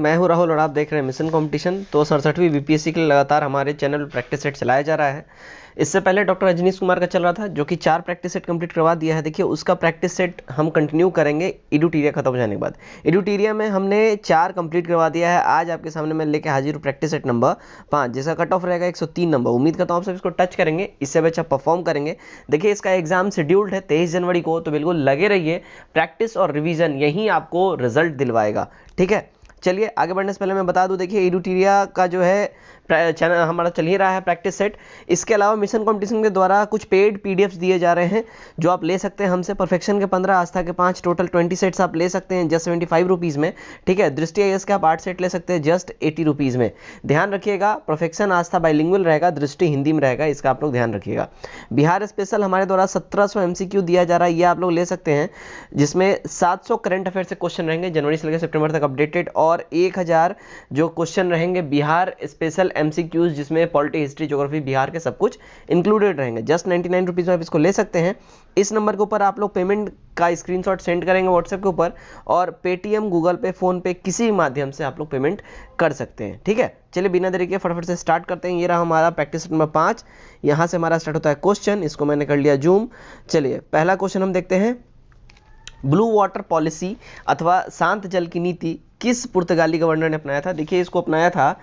मैं हूं राहुल और आप देख रहे हैं मिशन कंपटीशन। तो 67वीं बीपीएससी के लिए लगातार हमारे चैनल पर प्रैक्टिस सेट चलाया जा रहा है। इससे पहले डॉक्टर रजनीश कुमार का चल रहा था, जो कि 4 प्रैक्टिस सेट कंप्लीट करवा दिया है। देखिए उसका प्रैक्टिस सेट हम कंटिन्यू करेंगे एडुटीरिया खत्म हो जाने के बाद। एडुटीरिया में हमने 4 कंप्लीट करवा दिया है। आज आपके सामने मैं लेके हाजिर हूँ प्रैक्टिस सेट नंबर 5, जिसका कट ऑफ रहेगा 103 नंबर। उम्मीद करता हूँ आप सब इसको टच करेंगे, इससे अच्छा परफॉर्म करेंगे। देखिए इसका एग्जाम शेड्यूल्ड है 23 जनवरी को, तो बिल्कुल लगे रहिए। प्रैक्टिस और रिवीजन यही आपको रिजल्ट दिलवाएगा। ठीक है, चलिए आगे बढ़ने से पहले मैं बता दूं, देखिए एडुटीरिया का जो है चैनल हमारा चल ही रहा है प्रैक्टिस सेट। इसके अलावा मिशन कंपटीशन के द्वारा कुछ पेड पीडीएफ्स दिए जा रहे हैं, जो आप ले सकते हैं हमसे। परफेक्शन के 15, आस्था के 5, टोटल 20 सेट्स आप ले सकते हैं जस्ट 75 रुपीज़ में। ठीक है, दृष्टि आईएएस के आप 8 सेट ले सकते हैं जस्ट 80 रुपीज़ में। ध्यान रखिएगा, परफेक्शन आस्था बाइलिंगुअल रहेगा, दृष्टि हिंदी में रहेगा, इसका आप लोग ध्यान रखिएगा। बिहार स्पेशल हमारे द्वारा 1700 एमसीक्यू दिया जा रहा है, ये आप लोग ले सकते हैं, जिसमें 700 करंट अफेयर से क्वेश्चन रहेंगे जनवरी से लेकर सितंबर तक अपडेटेड, और 1000 जो क्वेश्चन रहेंगे बिहार स्पेशल एमसीक्यूज, जिसमें पॉलिटी, हिस्ट्री, ज्योग्राफी, बिहार के सब कुछ इंक्लूडेड रहेंगे। जस्ट 99 रुपीज़ में आप इसको ले सकते हैं। इस नंबर के ऊपर आप लोग पेमेंट का स्क्रीनशॉट सेंड करेंगे व्हाट्सएप के ऊपर, और पेटीएम, गूगल पे, फोन पे, किसी भी माध्यम से आप लोग पेमेंट कर सकते हैं। ठीक है, चलिए बिना देरी के फटाफट से स्टार्ट करते हैं। ये रहा हमारा प्रैक्टिस नंबर 5। यहाँ से हमारा स्टार्ट होता है क्वेश्चन, इसको मैंने कर लिया जूम। चलिए पहला क्वेश्चन हम देखते हैं। ब्लू वाटर पॉलिसी अथवा शांत जल की नीति किस पुर्तगाली गवर्नर ने अपनाया था? देखिए इसको अपनाया था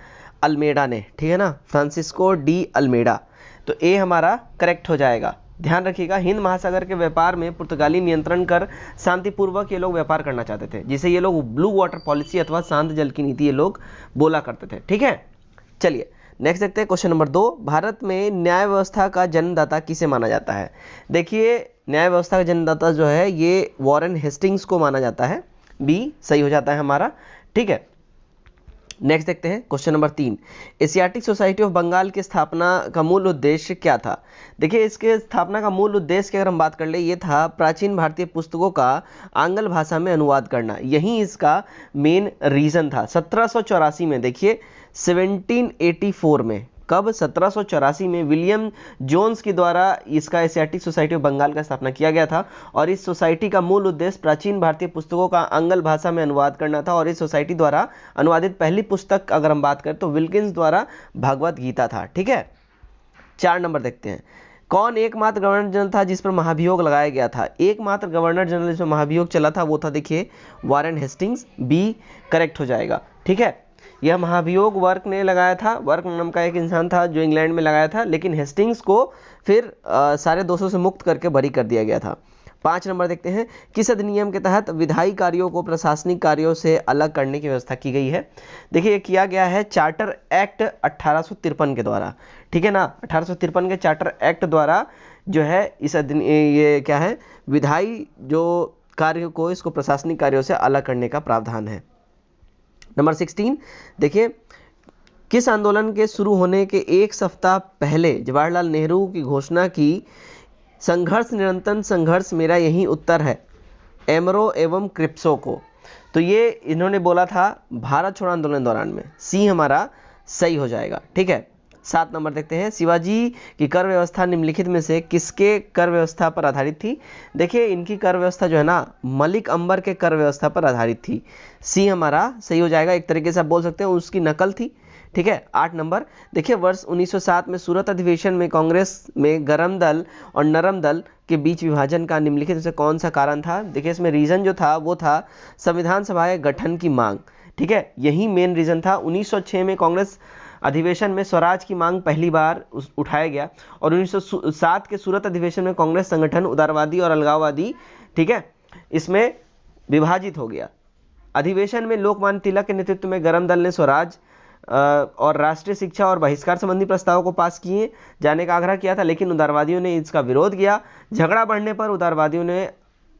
अल्मेडा ने, ठीक है ना, फ्रांसिस्को डी अल्मेडा। तो ए हमारा करेक्ट हो जाएगा। ध्यान रखिएगा, हिंद महासागर के व्यापार में पुर्तगाली नियंत्रण कर शांतिपूर्वक ये लोग व्यापार करना चाहते थे, जिसे ये लोग ब्लू वाटर पॉलिसी अथवा शांत जल की नीति ये लोग बोला करते थे। ठीक है, चलिए नेक्स्ट देखते हैं क्वेश्चन नंबर 2। भारत में न्याय व्यवस्था का जन्मदाता किसे माना जाता है? देखिए न्याय व्यवस्था का जन्मदाता जो है ये वॉरेन हेस्टिंग्स को माना जाता है। बी सही हो जाता है हमारा। ठीक है, नेक्स्ट देखते हैं question number 3। Asiatic society of Bengal की स्थापना का मूल उद्देश्य क्या था? देखिए इसके स्थापना का मूल उद्देश्य की अगर हम बात कर ले, ये था प्राचीन भारतीय पुस्तकों का आंग्ल भाषा में अनुवाद करना। यही इसका मेन रीजन था। 1784 में, देखिए 1784 में, कब? 1784 में विलियम जोन्स के द्वारा इसका एशियाटिक सोसाइटी ऑफ बंगाल का स्थापना किया गया था। और इस सोसाइटी का मूल उद्देश्य प्राचीन भारतीय पुस्तकों का आंग्ल भाषा में अनुवाद करना था। और इस सोसाइटी द्वारा अनुवादित पहली पुस्तक अगर हम बात करें तो विल्किंस द्वारा भगवत गीता था। ठीक है, 4 नंबर देखते हैं। कौन एकमात्र गवर्नर जनरल था जिस पर महाभियोग लगाया गया था? एकमात्र गवर्नर जनरल जिस पर महाभियोग चला था वो था, देखिए, वॉरेन हेस्टिंग्स। बी करेक्ट हो जाएगा। ठीक है, यह महाभियोग वर्क ने लगाया था। वर्क नाम का एक इंसान था जो इंग्लैंड में लगाया था, लेकिन हेस्टिंग्स को फिर सारे दोषों से मुक्त करके बरी कर दिया गया था। 5 नंबर देखते हैं। किस अधिनियम के तहत विधायी कार्यों को प्रशासनिक कार्यों से अलग करने की व्यवस्था की गई है? देखिए ये किया गया है चार्टर एक्ट 1853 के द्वारा। ठीक है ना, 1853 के चार्टर एक्ट द्वारा जो है ये क्या है, विधायी जो कार्य को, इसको प्रशासनिक कार्यों से अलग करने का प्रावधान है। नंबर 16 देखिए, किस आंदोलन के शुरू होने के 1 सप्ताह पहले जवाहरलाल नेहरू की घोषणा की? संघर्ष निरंतर संघर्ष मेरा यही उत्तर है, एमरो एवं क्रिप्सो को। तो ये इन्होंने बोला था भारत छोड़ो आंदोलन दौरान में। सी हमारा सही हो जाएगा। ठीक है, 7 नंबर देखते हैं। शिवाजी की कर व्यवस्था निम्नलिखित में से किसके कर व्यवस्था पर आधारित थी? देखिए इनकी कर व्यवस्था जो है ना, मलिक अंबर के कर व्यवस्था पर आधारित थी। सी हमारा सही हो जाएगा। एक तरीके से आप बोल सकते हैं उसकी नकल थी। ठीक है, 8 नंबर देखिए, वर्ष 1907 में सूरत अधिवेशन में कांग्रेस में गरम दल और नरम दल के बीच विभाजन का निम्नलिखित में से कौन सा कारण था? देखिए इसमें रीजन जो था वो था संविधान सभा के गठन की मांग। ठीक है, यही मेन रीजन था। 1906 में कांग्रेस अधिवेशन में स्वराज की मांग पहली बार उठाया गया, और 1907 के सूरत अधिवेशन में कांग्रेस संगठन उदारवादी और अलगाववादी, ठीक है, इसमें विभाजित हो गया। अधिवेशन में लोकमान्य तिलक के नेतृत्व में गरम दल ने स्वराज और राष्ट्रीय शिक्षा और बहिष्कार संबंधी प्रस्तावों को पास किए जाने का आग्रह किया था, लेकिन उदारवादियों ने इसका विरोध किया। झगड़ा बढ़ने पर उदारवादियों ने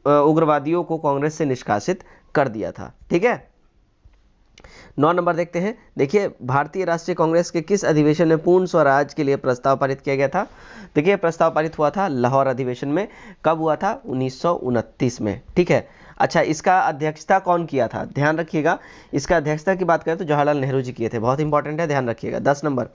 उग्रवादियों को कांग्रेस से निष्कासित कर दिया था। ठीक है, 9 नंबर देखते हैं। देखिए भारतीय राष्ट्रीय कांग्रेस के किस अधिवेशन में पूर्ण स्वराज के लिए प्रस्ताव पारित किया गया था? देखिए प्रस्ताव पारित हुआ था लाहौर अधिवेशन में। कब हुआ था? 1929 में। ठीक है, अच्छा, इसका अध्यक्षता कौन किया था, ध्यान रखिएगा, इसका अध्यक्षता की बात करें तो जवाहरलाल नेहरू जी किए थे, बहुत इंपॉर्टेंट है, ध्यान रखिएगा। 10 नंबर,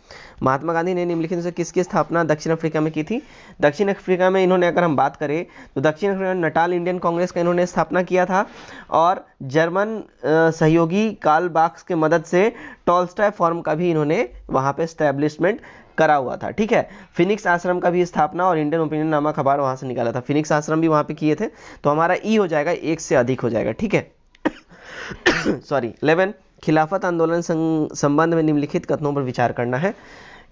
महात्मा गांधी ने निम्नलिखित में से किसकी स्थापना दक्षिण अफ्रीका में की थी? दक्षिण अफ्रीका में इन्होंने, अगर हम बात करें तो दक्षिण अफ्रीका में नटाल इंडियन कांग्रेस का इन्होंने स्थापना किया था, और जर्मन सहयोगी कार्ल मार्क्स के मदद से टॉल्स्टॉय फॉर्म का भी इन्होंने वहाँ पे स्टैब्लिशमेंट करा हुआ था, ठीक है। फिनिक्स आश्रम का भी स्थापना और इंडियन ओपिनियन नामक अखबार वहां से निकाला था, फिनिक्स आश्रम भी वहां पे किए थे, तो हमारा ई हो जाएगा, एक से अधिक हो जाएगा, ठीक है। सॉरी। 11, खिलाफत आंदोलन संबंध में निम्नलिखित कथनों पर विचार करना है।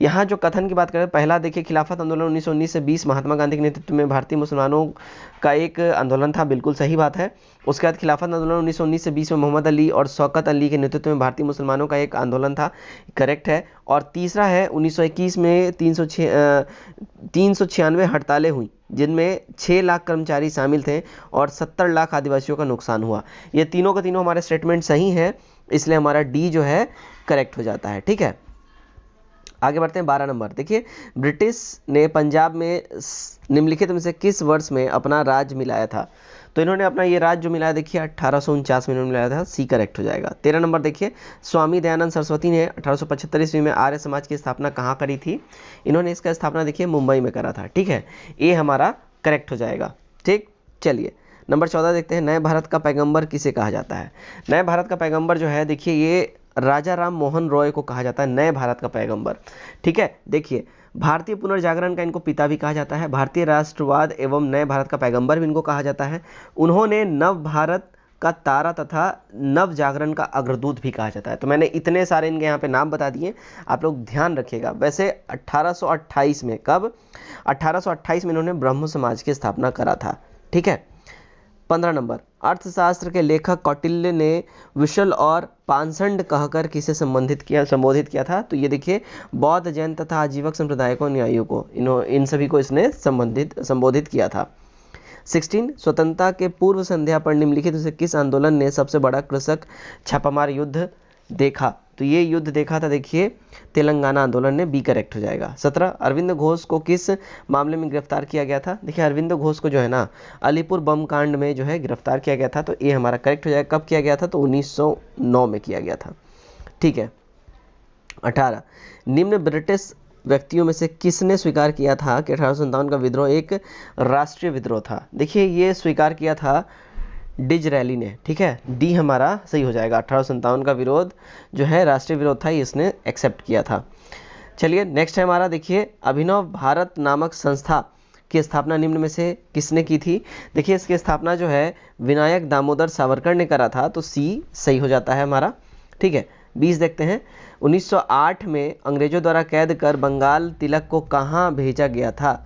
यहाँ जो कथन की बात करें, पहला देखिए, खिलाफत आंदोलन 1919 से 20 महात्मा गांधी के नेतृत्व में भारतीय मुसलमानों का एक आंदोलन था, बिल्कुल सही बात है। उसके बाद खिलाफत आंदोलन 1919 से 20 में मोहम्मद अली और शौकत अली के नेतृत्व में भारतीय मुसलमानों का एक आंदोलन था, करेक्ट है। और तीसरा है 1921 में 396 हड़तालें हुई, जिनमें 6 लाख कर्मचारी शामिल थे और 70 लाख आदिवासियों का नुकसान हुआ। ये तीनों के तीनों हमारे स्टेटमेंट सही हैं, इसलिए हमारा डी जो है करेक्ट हो जाता है, ठीक है। आगे बढ़ते हैं। 12 नंबर देखिए, ब्रिटिश ने पंजाब में निम्नलिखित में से किस वर्ष में अपना राज्य मिलाया था? तो इन्होंने अपना ये राज्य जो मिलाया, देखिए 1849 में इन्होंने मिलाया था, सी करेक्ट हो जाएगा। 13 नंबर देखिए, स्वामी दयानंद सरस्वती ने 1875 ईस्वी में आर्य समाज की स्थापना कहाँ करी थी? इन्होंने इसका स्थापना देखिए मुंबई में करा था, ठीक है, ये हमारा करेक्ट हो जाएगा, ठीक। चलिए नंबर 14 देखते हैं, नए भारत का पैगंबर किसे कहा जाता है? नए भारत का पैगंबर जो है, देखिए ये राजा राम मोहन रॉय को कहा जाता है नए भारत का पैगंबर, ठीक है। देखिए, भारतीय पुनर्जागरण का इनको पिता भी कहा जाता है, भारतीय राष्ट्रवाद एवं नए भारत का पैगंबर भी इनको कहा जाता है। उन्होंने नव भारत का तारा तथा नव जागरण का अग्रदूत भी कहा जाता है। तो मैंने इतने सारे इनके यहाँ पे नाम बता दिए, आप लोग ध्यान रखिएगा। वैसे 1828 में, कब? 1828 में इन्होंने ब्रह्म समाज की स्थापना करा था, ठीक है। 15 नंबर, अर्थशास्त्र के लेखक कौटिल्य ने विशल और पाषंड कहकर किसे संबोधित किया था? तो ये देखिए, बौद्ध, जैन तथा आजीवक संप्रदायिकों, न्यायियों को, इन सभी को इसने संबोधित किया था। 16, स्वतंत्रता के पूर्व संध्या पर निम्नलिखित से किस आंदोलन ने सबसे बड़ा कृषक छापामार युद्ध देखा? तो ये युद्ध देखा था, देखिए तेलंगाना आंदोलन ने, बी करेक्ट हो जाएगा। 17, अरविंद घोष को किस मामले में गिरफ्तार किया गया था? देखिए अरविंद घोष को जो है ना, अलीपुर बम कांड में जो है गिरफ्तार किया गया था, तो ये हमारा करेक्ट हो जाएगा। कब किया गया था? तो 1909 में किया गया था, ठीक है। 18, निम्न ब्रिटिश व्यक्तियों में से किसने स्वीकार किया था कि 1857 का विद्रोह एक राष्ट्रीय विद्रोह था? देखिए ये स्वीकार किया था डिजरैली ने, ठीक है, डी हमारा सही हो जाएगा। 1857 का विरोध जो है राष्ट्रीय विरोध था, इसने एक्सेप्ट किया था। चलिए नेक्स्ट है हमारा, देखिए अभिनव भारत नामक संस्था की स्थापना निम्न में से किसने की थी? देखिए इसकी स्थापना जो है विनायक दामोदर सावरकर ने करा था, तो सी सही हो जाता है हमारा, ठीक है। 20 देखते हैं, 1908 में अंग्रेजों द्वारा कैद कर बंगाल तिलक को कहाँ भेजा गया था?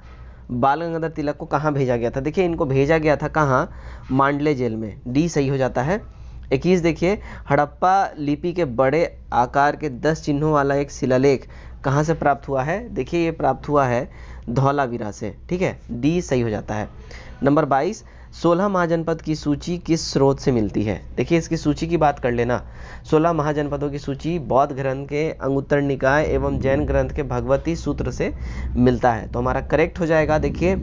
बाल गंगाधर तिलक को कहाँ भेजा गया था? देखिए इनको भेजा गया था कहाँ? मांडले जेल में, डी सही हो जाता है। 21 देखिए, हड़प्पा लिपि के बड़े आकार के 10 चिन्हों वाला एक शिलालेख कहाँ से प्राप्त हुआ है? देखिए ये प्राप्त हुआ है धौलावीरा से, ठीक है, डी सही हो जाता है। नंबर 22, 16 महाजनपद की सूची किस स्रोत से मिलती है? देखिए इसकी सूची की बात कर लेना। 16 महाजनपदों की सूची बौद्ध ग्रंथ के अंगुत्तर निकाय एवं जैन ग्रंथ के भगवती सूत्र से मिलता है, तो हमारा करेक्ट हो जाएगा। देखिए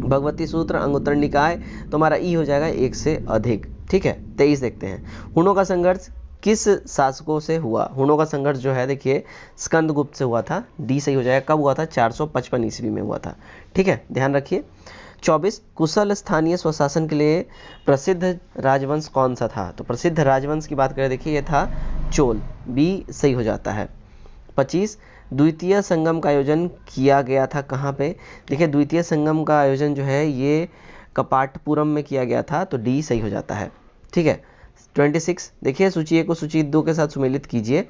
भगवती सूत्र, अंगुत्तर निकाय, तो हमारा ई हो जाएगा एक से अधिक, ठीक है। 23 देखते हैं, हुणों का संघर्ष किस शासकों से हुआ? हुणों का संघर्ष जो है देखिए स्कंदगुप्त से हुआ था, डी सही हो जाएगा। कब हुआ था? 455 ईस्वी में हुआ था, ठीक है, ध्यान रखिए। 24, कुशल स्थानीय स्वशासन के लिए प्रसिद्ध राजवंश कौन सा था? तो प्रसिद्ध राजवंश की बात करें, देखिए ये था चोल, बी सही हो जाता है। 25, द्वितीय संगम का आयोजन किया गया था कहाँ पे? देखिए द्वितीय संगम का आयोजन जो है ये कपाटपुरम में किया गया था, तो डी सही हो जाता है, ठीक है। 26 देखिए, सूची 1 को सूची 2 के साथ सुमेलित कीजिए।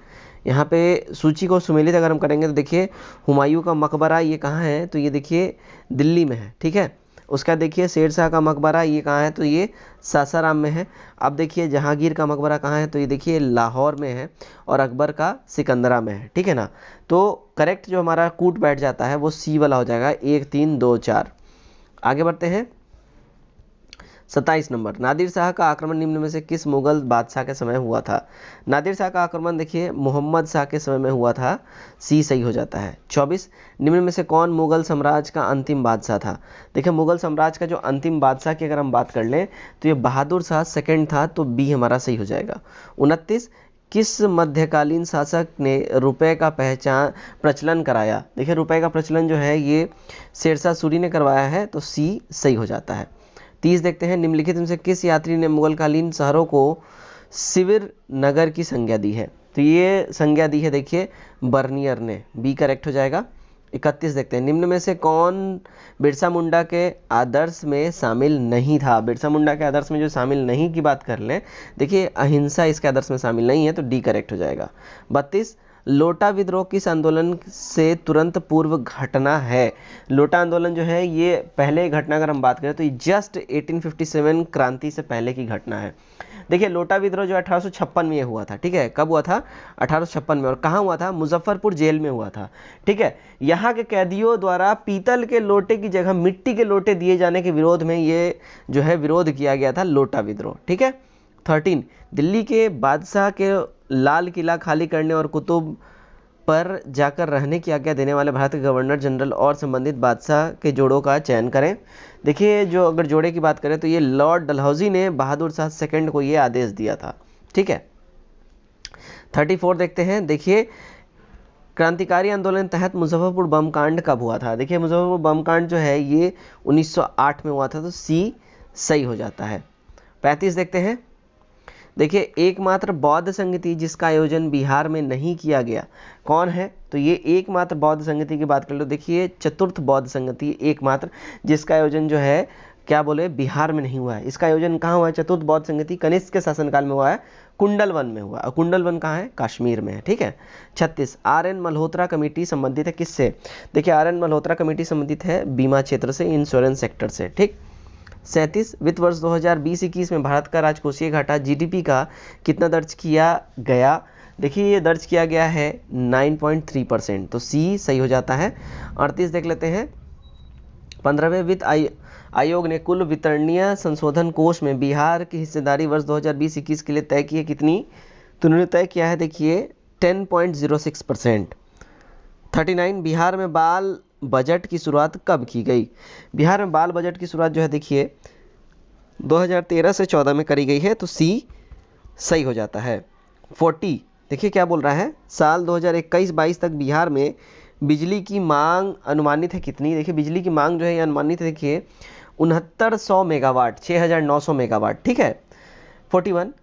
यहाँ पे सूची को सुमेलित अगर हम करेंगे तो देखिए हुमायूं का मकबरा ये कहाँ है? तो ये देखिए दिल्ली में है, ठीक है। उसका देखिए शेरशाह का मकबरा ये कहाँ है? तो ये सासाराम में है। अब देखिए जहांगीर का मकबरा कहाँ है? तो ये देखिए लाहौर में है, और अकबर का सिकंदरा में है, ठीक है ना। तो करेक्ट जो हमारा कूट बैठ जाता है वो सी वाला हो जाएगा, 1 3 2 4। आगे बढ़ते हैं। 27 नंबर, नादिर शाह का आक्रमण निम्न में से किस मुगल बादशाह के समय हुआ था? नादिर शाह का आक्रमण देखिए मोहम्मद शाह के समय में हुआ था, सी सही हो जाता है। 24, निम्न में से कौन मुगल साम्राज्य का अंतिम बादशाह था? देखिए मुगल साम्राज्य का जो अंतिम बादशाह की अगर हम बात कर लें तो ये बहादुर शाह सेकंड था, तो बी हमारा सही हो जाएगा। 29, किस मध्यकालीन शासक ने रुपए का प्रचलन कराया? देखिए रुपए का प्रचलन जो है ये शेरशाह सूरी ने करवाया है, तो सी सही हो जाता है। 30 देखते हैं, निम्नलिखित में से किस यात्री ने मुगलकालीन शहरों को शिविर नगर की संज्ञा दी है? तो ये संज्ञा दी है देखिए बर्नियर ने, बी करेक्ट हो जाएगा। 31 देखते हैं, निम्न में से कौन बिरसा मुंडा के आदर्श में शामिल नहीं था? बिरसा मुंडा के आदर्श में जो शामिल नहीं की बात कर लें, देखिए अहिंसा इसके आदर्श में शामिल नहीं है, तो डी करेक्ट हो जाएगा। 32, लोटा विद्रोह किस आंदोलन से तुरंत पूर्व घटना है? लोटा आंदोलन जो है ये पहले घटना अगर हम बात करें तो ये जस्ट 1857 क्रांति से पहले की घटना है। देखिए लोटा विद्रोह जो 1856 में हुआ था, ठीक है, कब हुआ था? 1856 में। और कहाँ हुआ था? मुजफ्फरपुर जेल में हुआ था, ठीक है। यहाँ के कैदियों द्वारा पीतल के लोटे की जगह मिट्टी के लोटे दिए जाने के विरोध में ये जो है विरोध किया गया था, लोटा विद्रोह, ठीक है। 13, दिल्ली के बादशाह के लाल किला खाली करने और कुतुब पर जाकर रहने की आज्ञा देने वाले भारत के गवर्नर जनरल और संबंधित बादशाह के जोड़ों का चयन करें। देखिए जो अगर जोड़े की बात करें तो ये लॉर्ड डलहौजी ने बहादुर शाह सेकंड को ये आदेश दिया था, ठीक है। 34 देखते हैं, देखिए क्रांतिकारी आंदोलन तहत मुजफ्फरपुर बम कांड कब हुआ था? देखिए मुजफ्फरपुर बम कांड जो है ये 1908 में हुआ था, तो सी सही हो जाता है। 35 देखते हैं, देखिए एकमात्र बौद्ध संगति जिसका आयोजन बिहार में नहीं किया गया कौन है? तो ये एकमात्र बौद्ध संगति की बात कर लो, देखिए चतुर्थ बौद्ध संगति एकमात्र जिसका आयोजन जो है क्या बोले बिहार में नहीं हुआ है। इसका आयोजन कहाँ हुआ है? चतुर्थ बौद्ध संगति कनिष्क के शासनकाल में हुआ है, कुंडलवन में हुआ। और कुंडलवन कहाँ है? कश्मीर में है, ठीक है। 36, आर.एन. मल्होत्रा कमेटी संबंधित है किससे? देखिए आर.एन. मल्होत्रा कमेटी संबंधित है बीमा क्षेत्र से, इंश्योरेंस सेक्टर से, ठीक। 37, वित्त वर्ष 2020-21 में भारत का राजकोषीय घाटा जीडीपी का कितना दर्ज किया गया? देखिए ये दर्ज किया गया है 9.3%, तो सी सही हो जाता है। 38 देख लेते हैं, 15वें वित्त आयोग ने कुल वितरणीय संशोधन कोष में बिहार की हिस्सेदारी वर्ष 2020-21 के लिए तय की है कितनी? तो उन्होंने तय किया है देखिए 10.06%। 39, बिहार में बाल बजट की शुरुआत कब की गई? बिहार में बाल बजट की शुरुआत जो है देखिए 2013 से 14 में करी गई है, तो सी सही हो जाता है। 40 देखिए क्या बोल रहा है, साल 2021-22 तक बिहार में बिजली की मांग अनुमानित है कितनी? देखिए बिजली की मांग जो है अनुमानित है देखिए 6900 मेगावाट, 6900 मेगावाट, ठीक है। 41,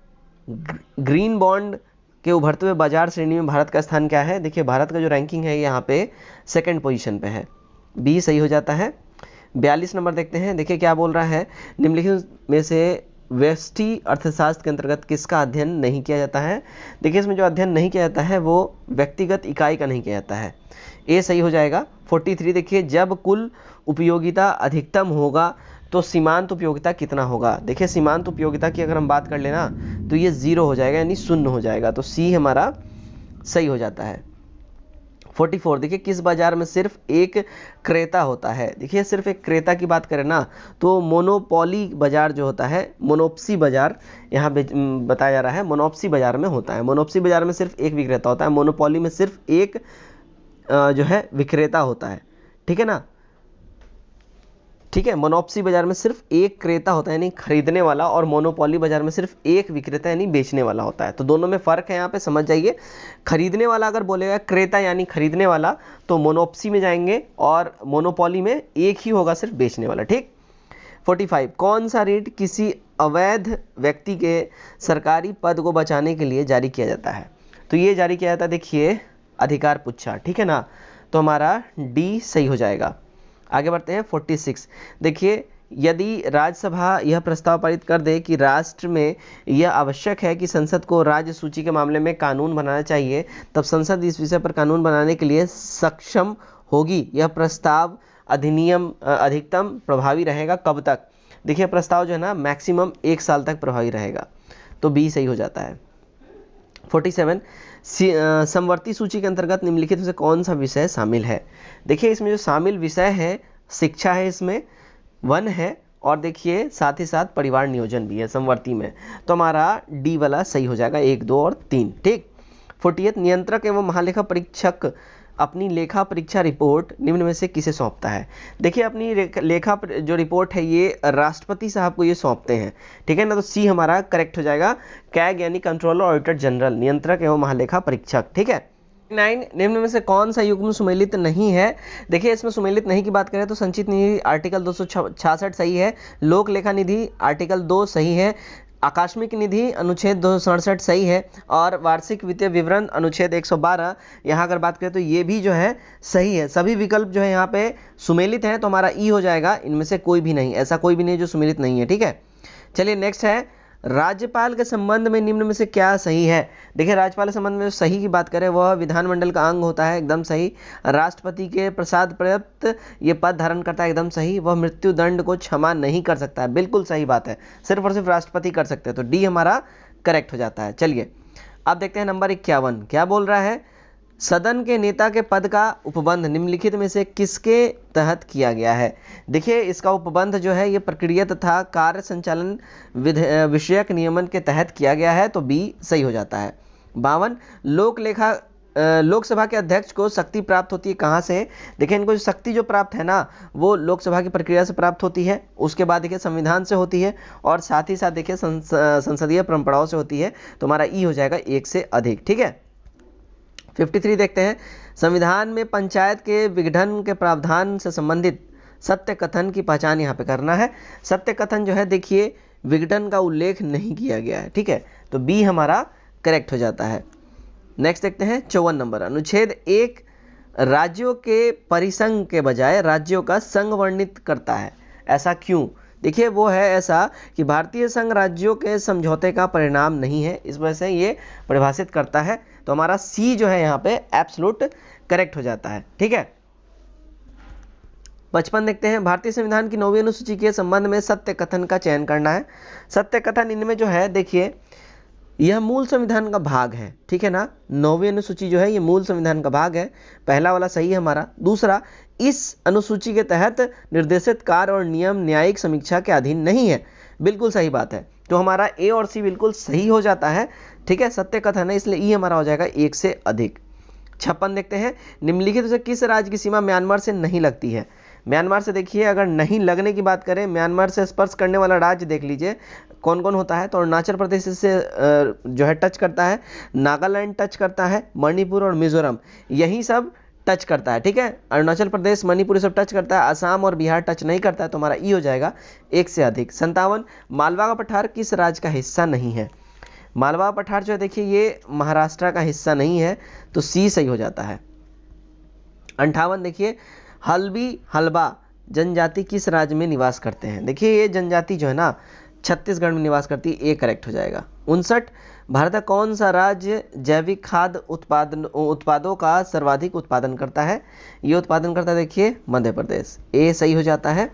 ग्रीन बॉन्ड के उभरते हुए बाजार श्रेणी में भारत का स्थान क्या है? देखिए भारत का जो रैंकिंग है यहाँ पे सेकंड पोजीशन पे है, बी सही हो जाता है। 42 नंबर देखते हैं, देखिए क्या बोल रहा है, निम्नलिखित में से व्यष्टि अर्थशास्त्र के अंतर्गत किसका अध्ययन नहीं किया जाता है? देखिए इसमें जो अध्ययन नहीं किया जाता है वो व्यक्तिगत इकाई का नहीं किया जाता है, ए सही हो जाएगा। 43 देखिए, जब कुल उपयोगिता अधिकतम होगा तो सीमांत उपयोगिता कितना होगा? देखिए सीमांत उपयोगिता की अगर हम बात कर लेना तो ये 0 हो जाएगा, यानी शून्य हो जाएगा, तो सी हमारा सही हो जाता है। 44 देखिए, किस बाजार में सिर्फ एक क्रेता होता है? देखिए सिर्फ एक क्रेता की बात करें ना तो मोनोपोली बाजार जो होता है, मोनोप्सी बाजार यहाँ बताया जा रहा है, मोनोप्सी बाजार में होता है। मोनोप्सी बाजार में सिर्फ एक विक्रेता होता है, मोनोपोली में सिर्फ एक जो है विक्रेता होता है, ठीक है ना, ठीक है। मोनोप्सी बाजार में सिर्फ एक क्रेता होता है यानी खरीदने वाला, और मोनोपोली बाजार में सिर्फ एक विक्रेता यानी बेचने वाला होता है। तो दोनों में फर्क है, यहाँ पे समझ जाइए। खरीदने वाला अगर बोलेगा क्रेता यानी खरीदने वाला तो मोनोप्सी में जाएंगे, और मोनोपोली में एक ही होगा सिर्फ बेचने वाला, ठीक। 45, कौन सा ऋण किसी अवैध व्यक्ति के सरकारी पद को बचाने के लिए जारी किया जाता है? तो ये जारी किया जाता है देखिए अधिकार पुच्छा, ठीक है ना, तो हमारा डी सही हो जाएगा। आगे बढ़ते हैं 46, देखिए यदि राज्यसभा यह प्रस्ताव पारित कर दे कि राष्ट्र में यह आवश्यक है कि संसद को राज्य सूची के मामले में कानून बनाना चाहिए, तब संसद इस विषय पर कानून बनाने के लिए सक्षम होगी। यह प्रस्ताव अधिनियम अधिकतम प्रभावी रहेगा कब तक? देखिए प्रस्ताव जो है ना मैक्सिमम 1 साल तक प्रभावी रहेगा, तो बी सही हो जाता है। 47, समवर्ती सूची के अंतर्गत निम्नलिखित में से कौन सा विषय शामिल है? देखिए इसमें जो शामिल विषय है शिक्षा है, इसमें वन है और देखिए साथ ही साथ परिवार नियोजन भी है समवर्ती में। तो हमारा डी वाला सही हो जाएगा, 1, 2 और 3। ठीक। 48 नियंत्रक एवं महालेखा परीक्षक अपनी लेखा परीक्षा रिपोर्ट निम्न में से किसे सौंपता है। देखिए अपनी लेखा जो रिपोर्ट है ये राष्ट्रपति साहब को ये सौंपते हैं, ठीक है ना। तो सी हमारा करेक्ट हो जाएगा। कैग यानी कंट्रोलर ऑडिटर जनरल, नियंत्रक एवं महालेखा परीक्षक। ठीक है। 9 निम्न में से कौन सा युग्म सुमेलित नहीं है। देखिए इसमें सुमेलित नहीं की बात करें तो संचित निधि आर्टिकल 266 सही है, लोक लेखा निधि आर्टिकल 2 सही है, आकस्मिक निधि अनुच्छेद 267 सही है, और वार्षिक वित्तीय विवरण अनुच्छेद 112 यहाँ अगर बात करें तो ये भी जो है सही है। सभी विकल्प जो है यहाँ पे सुमेलित हैं, तो हमारा ई हो जाएगा। इनमें से कोई भी नहीं, ऐसा कोई भी नहीं जो सुमेलित नहीं है। ठीक है। चलिए नेक्स्ट है, राज्यपाल के संबंध में निम्न में से क्या सही है। देखिए राज्यपाल के संबंध में सही की बात करें वह विधानमंडल का अंग होता है, एकदम सही। राष्ट्रपति के प्रसाद प्राप्त ये पद धारण करता है, एकदम सही। वह मृत्यु दंड को क्षमा नहीं कर सकता है, बिल्कुल सही बात है, सिर्फ और सिर्फ राष्ट्रपति कर सकते हैं। तो डी हमारा करेक्ट हो जाता है। चलिए अब देखते हैं नंबर 51 क्या बोल रहा है। सदन के नेता के पद का उपबंध निम्नलिखित में से किसके तहत किया गया है। देखिए इसका उपबंध जो है ये प्रक्रिया तथा कार्य संचालन विषयक नियमन के तहत किया गया है, तो बी सही हो जाता है। 52 लोकसभा के अध्यक्ष को शक्ति प्राप्त होती है कहाँ से। देखिए इनको जो शक्ति जो प्राप्त है ना वो लोकसभा की प्रक्रिया से प्राप्त होती है, उसके बाद देखिए संविधान से होती है, और साथ ही साथ देखिए संसदीय परंपराओं से होती है। तो हमारा ई हो जाएगा 1 से अधिक। ठीक है। 53 देखते हैं, संविधान में पंचायत के विघटन के प्रावधान से संबंधित सत्य कथन की पहचान यहाँ पे करना है। सत्य कथन जो है देखिए विघटन का उल्लेख नहीं किया गया है। ठीक है। तो बी हमारा करेक्ट हो जाता है। नेक्स्ट देखते हैं 54 नंबर, अनुच्छेद 1 राज्यों के परिसंघ के बजाय राज्यों का संघ वर्णित करता है, ऐसा क्यों। देखिए वो है ऐसा कि भारतीय संघ राज्यों के समझौते का परिणाम नहीं है, इस वजह से ये परिभाषित करता है। तो हमारा सी जो है यहाँ पे एब्सोल्यूट करेक्ट हो जाता है। ठीक है। 55 देखते हैं, भारतीय संविधान की 9वीं अनुसूची के संबंध में सत्य कथन का चयन करना है। सत्य कथन इनमें जो है देखिए यह मूल संविधान का भाग है, ठीक है ना। 9वीं अनुसूची जो है ये मूल संविधान का भाग है, पहला वाला सही है हमारा। दूसरा, इस अनुसूची के तहत निर्देशित कार्य और नियम न्यायिक समीक्षा के अधीन नहीं है, बिल्कुल सही बात है। तो हमारा ए और सी बिल्कुल सही हो जाता है। ठीक है, सत्य कथन है इसलिए ई हमारा हो जाएगा 1 से अधिक। 56 देखते हैं, निम्नलिखित से किस राज्य की सीमा म्यांमार से नहीं लगती है। म्यांमार से देखिए अगर नहीं लगने की बात करें, म्यांमार से स्पर्श करने वाला राज्य देख लीजिए कौन कौन होता है। तो अरुणाचल प्रदेश से जो है टच करता है, नागालैंड टच करता है, मणिपुर और मिजोरम यही सब टच करता है। ठीक है, अरुणाचल प्रदेश मणिपुर सब टच करता है, असम और बिहार टच नहीं करता है। तो हमारा ई हो जाएगा 1 से अधिक। 57, मालवा का पठार किस राज्य का हिस्सा नहीं है। मालवा पठार जो है देखिए ये महाराष्ट्र का हिस्सा नहीं है, तो सी सही हो जाता है। 58 देखिए, हल्बी हल्बा जनजाति किस राज्य में निवास करते हैं। देखिए ये जनजाति जो है ना छत्तीसगढ़ में निवास करती है, ए करेक्ट हो जाएगा। 59, भारत का कौन सा राज्य जैविक खाद्य उत्पादों का सर्वाधिक उत्पादन करता है। ये उत्पादन करता है देखिए मध्य प्रदेश, ए सही हो जाता है।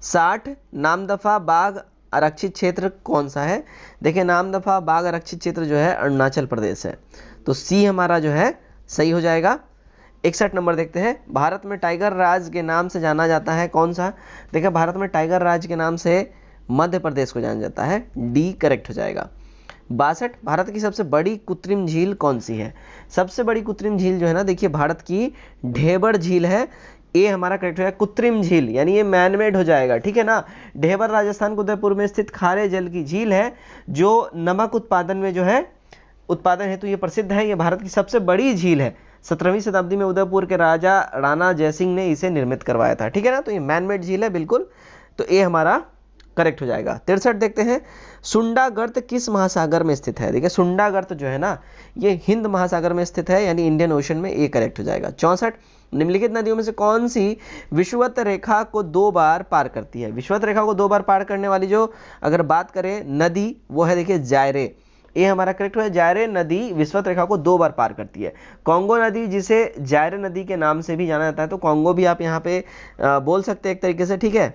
60, नामदफा बाघ आरक्षित क्षेत्र कौन सा है। देखिए नामदफा बाघ आरक्षित क्षेत्र जो है अरुणाचल प्रदेश है, तो सी हमारा जो है सही हो जाएगा। 61 नंबर देखते हैं, भारत में टाइगर राज के नाम से जाना जाता है कौन सा। देखिए भारत में टाइगर राज के नाम से मध्य प्रदेश को जाना जाता है, डी करेक्ट हो जाएगा। 62, भारत की सबसे बड़ी कृत्रिम झील कौन सी है। सबसे बड़ी कृत्रिम झील जो है ना देखिए भारत की ढेबर झील है, ए हमारा करेक्ट हो जाएगा। कृत्रिम झील यानी ये मैनमेड हो जाएगा, ठीक है ना। ढेबर राजस्थान के उदयपुर में स्थित खारे जल की झील है जो नमक उत्पादन में जो है उत्पादन हेतु ये प्रसिद्ध है। ये भारत की सबसे बड़ी झील है। 17वीं शताब्दी में उदयपुर के राजा राणा जयसिंह ने इसे निर्मित करवाया था, ठीक है ना। तो ये मैनमेड झील है बिल्कुल, तो ए हमारा करेक्ट हो जाएगा। 63 देखते हैं, सुंडा गर्त किस महासागर में स्थित है। देखिए सुंडा गर्त जो है ना ये हिंद महासागर में स्थित है, यानी इंडियन ओशन में, ए करेक्ट हो जाएगा। 64, निम्नलिखित नदियों में से कौन सी विषुवत रेखा को 2 बार पार करती है। विषुवत रेखा को 2 बार पार करने वाली जो अगर बात करें नदी वो है देखिए जायरे, ये हमारा करेक्ट है। जायरे नदी विषुवत रेखा को 2 बार पार करती है। कांगो नदी जिसे जायरे नदी के नाम से भी जाना जाता है, तो कांगो भी आप यहाँ पे बोल सकते हैं एक तरीके से, ठीक है,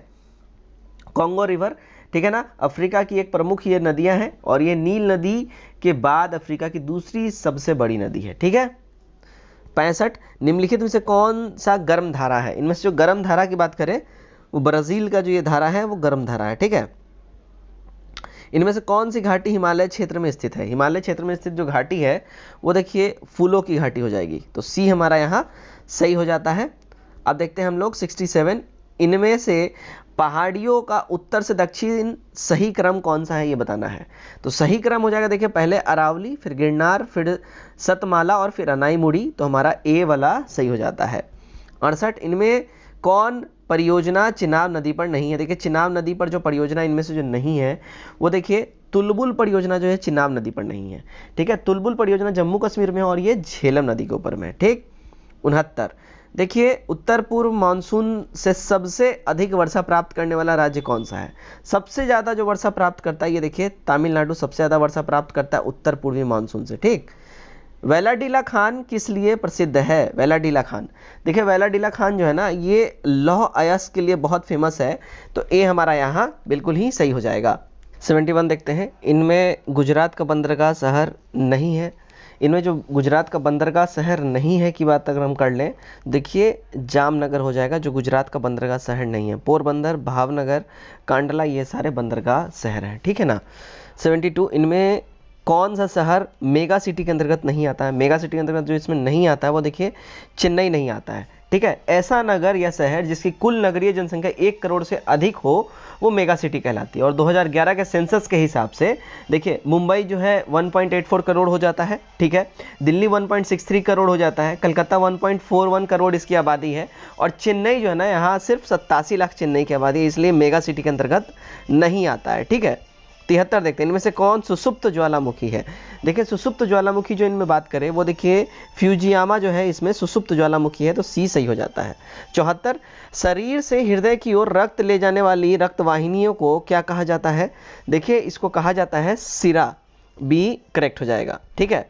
कांगो रिवर, ठीक है ना। अफ्रीका की एक प्रमुख ये नदियां हैं और ये नील नदी के बाद अफ्रीका की दूसरी सबसे बड़ी नदी है, ठीक है। 65, निम्नलिखित में से कौन सा गर्म धारा है। इनमें से जो गर्म धारा की बात करें वो ब्राज़ील का जो ये धारा है वो गर्म धारा है, ठीक है। इनमें से कौन सी घाटी हिमालय क्षेत्र में स्थित है? हिमालय क्षेत्र में स्थित जो घाटी है वो देखिए फूलों की घाटी हो जाएगी, तो सी हमारा यहाँ सही हो जाता है। अब देखते हैं हम लोग 67, इनमें से पहाड़ियों का उत्तर से दक्षिण सही क्रम कौन सा है ये बताना है। तो सही क्रम हो जाएगा देखिए पहले अरावली, फिर गिरनार, फिर सतमाला और फिर अनाईमुड़ी, तो हमारा ए वाला सही हो जाता है। 68, इनमें कौन परियोजना चिनाब नदी पर नहीं है? देखिए चिनाब नदी पर जो परियोजना इनमें से जो नहीं है वो देखिए तुलबुल परियोजना जो है चिनाब नदी पर नहीं है, ठीक है। तुलबुल परियोजना जम्मू कश्मीर में और ये झेलम नदी के ऊपर में, ठीक। 69, देखिए उत्तर पूर्व मानसून से सबसे अधिक वर्षा प्राप्त करने वाला राज्य कौन सा है? सबसे ज्यादा जो वर्षा प्राप्त करता है ये देखिए तमिलनाडु सबसे ज्यादा वर्षा प्राप्त करता है उत्तर पूर्वी मानसून से, ठीक। वेलाडीला खान किस लिए प्रसिद्ध है? वेलाडीला खान, देखिए वेलाडीला खान जो है ना ये लौह अयस्क के लिए बहुत फेमस है, तो ए हमारा यहाँ बिल्कुल ही सही हो जाएगा। 71 देखते हैं, इनमें गुजरात का बंदरगाह शहर नहीं है। इनमें जो गुजरात का बंदरगाह शहर नहीं है की बात अगर हम कर लें, देखिए जामनगर हो जाएगा जो गुजरात का बंदरगाह शहर नहीं है। पोरबंदर, भावनगर, कांडला ये सारे बंदरगाह शहर हैं, ठीक है ना। 72, इनमें कौन सा शहर मेगा सिटी के अंतर्गत नहीं आता है? मेगा सिटी के अंतर्गत जो इसमें नहीं आता है वो देखिए चेन्नई नहीं आता है, ठीक है। ऐसा नगर या शहर जिसकी कुल नगरीय जनसंख्या 1 करोड़ से अधिक हो वो मेगा सिटी कहलाती है। और 2011 के सेंसस के हिसाब से देखिए मुंबई जो है 1.84 करोड़ हो जाता है, ठीक है। दिल्ली 1.63 करोड़ हो जाता है, कलकत्ता 1.41 करोड़ इसकी आबादी है, और चेन्नई जो है ना यहाँ सिर्फ 87 लाख चेन्नई की आबादी है, इसलिए मेगा सिटी के अंतर्गत नहीं आता है, ठीक है। 73 देखते हैं, इनमें से कौन सुसुप्त ज्वालामुखी है? देखिए सुसुप्त ज्वालामुखी जो इनमें बात करें वो देखिए फ्यूजियामा जो है इसमें सुसुप्त ज्वालामुखी है, तो सी सही हो जाता है। 74, शरीर से हृदय की ओर रक्त ले जाने वाली रक्तवाहिनियों को क्या कहा जाता है? देखिए इसको कहा जाता है सिरा, बी करेक्ट हो जाएगा, ठीक है।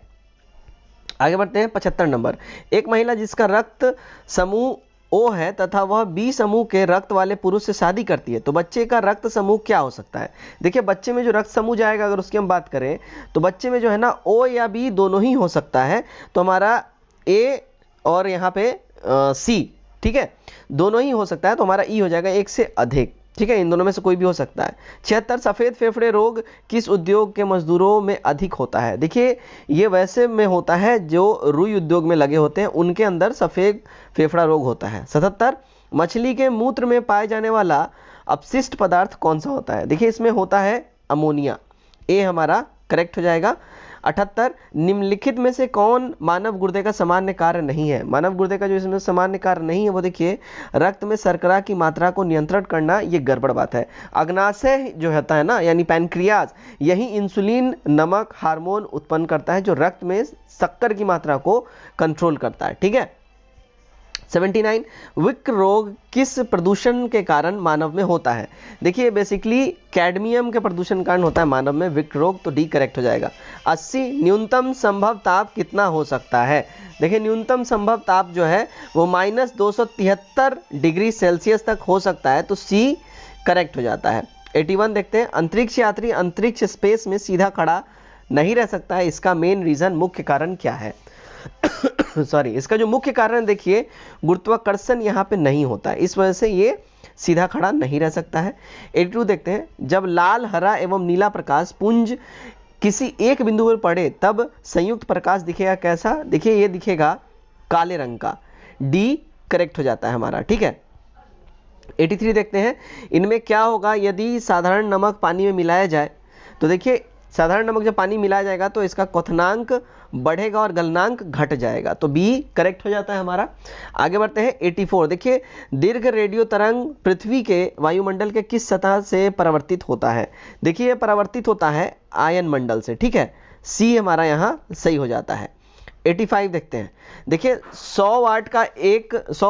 आगे बढ़ते हैं 75 नंबर, एक महिला जिसका रक्त समूह ओ है तथा वह बी समूह के रक्त वाले पुरुष से शादी करती है, तो बच्चे का रक्त समूह क्या हो सकता है? देखिए बच्चे में जो रक्त समूह जाएगा अगर उसकी हम बात करें तो बच्चे में जो है ना ओ या बी दोनों ही हो सकता है, तो हमारा ए और यहाँ पे सी, ठीक है, दोनों ही हो सकता है, तो हमारा ई हो जाएगा एक से अधिक, ठीक है, इन दोनों में से कोई भी हो सकता है। 76, सफ़ेद फेफड़े रोग किस उद्योग के मजदूरों में अधिक होता है? देखिए ये वैसे में होता है जो रुई उद्योग में लगे होते हैं उनके अंदर सफ़ेद फेफड़ा रोग होता है। 77, मछली के मूत्र में पाए जाने वाला अपशिष्ट पदार्थ कौन सा होता है? देखिए इसमें होता है अमोनिया, ए हमारा करेक्ट हो जाएगा। 78, निम्नलिखित में से कौन मानव गुर्दे का सामान्य कार्य नहीं है? मानव गुर्दे का जो इसमें सामान्य कार्य नहीं है वो देखिए रक्त में शर्करा की मात्रा को नियंत्रण करना, ये गड़बड़ बात है। अग्नाशय जो होता है ना यानी पैनक्रियाज, यही इंसुलिन नमक हार्मोन उत्पन्न करता है जो रक्त में शक्कर की मात्रा को कंट्रोल करता है, ठीक है। 79, विक रोग किस प्रदूषण के कारण मानव में होता है? देखिए बेसिकली कैडमियम के प्रदूषण कारण होता है मानव में विक रोग, तो डी करेक्ट हो जाएगा। 80, न्यूनतम संभव ताप कितना हो सकता है? देखिए न्यूनतम संभव ताप जो है वो -273 डिग्री सेल्सियस तक हो सकता है, तो सी करेक्ट हो जाता है। 81 देखते हैं, अंतरिक्ष यात्री अंतरिक्ष स्पेस में सीधा खड़ा नहीं रह सकता है, इसका मेन रीजन मुख्य कारण क्या है? सॉरी, इसका जो मुख्य कारण देखिए गुरुत्वाकर्षण यहाँ पे नहीं होता है, इस वजह से ये सीधा खड़ा नहीं रह सकता है। 82 देखते हैं, जब लाल हरा एवं नीला प्रकाश पुंज किसी एक बिंदु पर पड़े तब संयुक्त प्रकाश दिखेगा कैसा? देखिए ये दिखेगा काले रंग का, डी करेक्ट हो जाता है हमारा, ठीक है। 83 देखते हैं, इनमें क्या होगा यदि साधारण नमक पानी में मिलाया जाए? तो देखिए साधारण नमक जब पानी मिलाया जाएगा तो इसका क्वथनांक बढ़ेगा और गलनांक घट जाएगा, तो बी करेक्ट हो जाता है हमारा। आगे बढ़ते हैं 84, देखिए दीर्घ रेडियो तरंग पृथ्वी के वायुमंडल के किस सतह से परावर्तित होता है? देखिए ये परावर्तित होता है आयन मंडल से, ठीक है, सी हमारा यहाँ सही हो जाता है। 85 देखते हैं, देखिए 100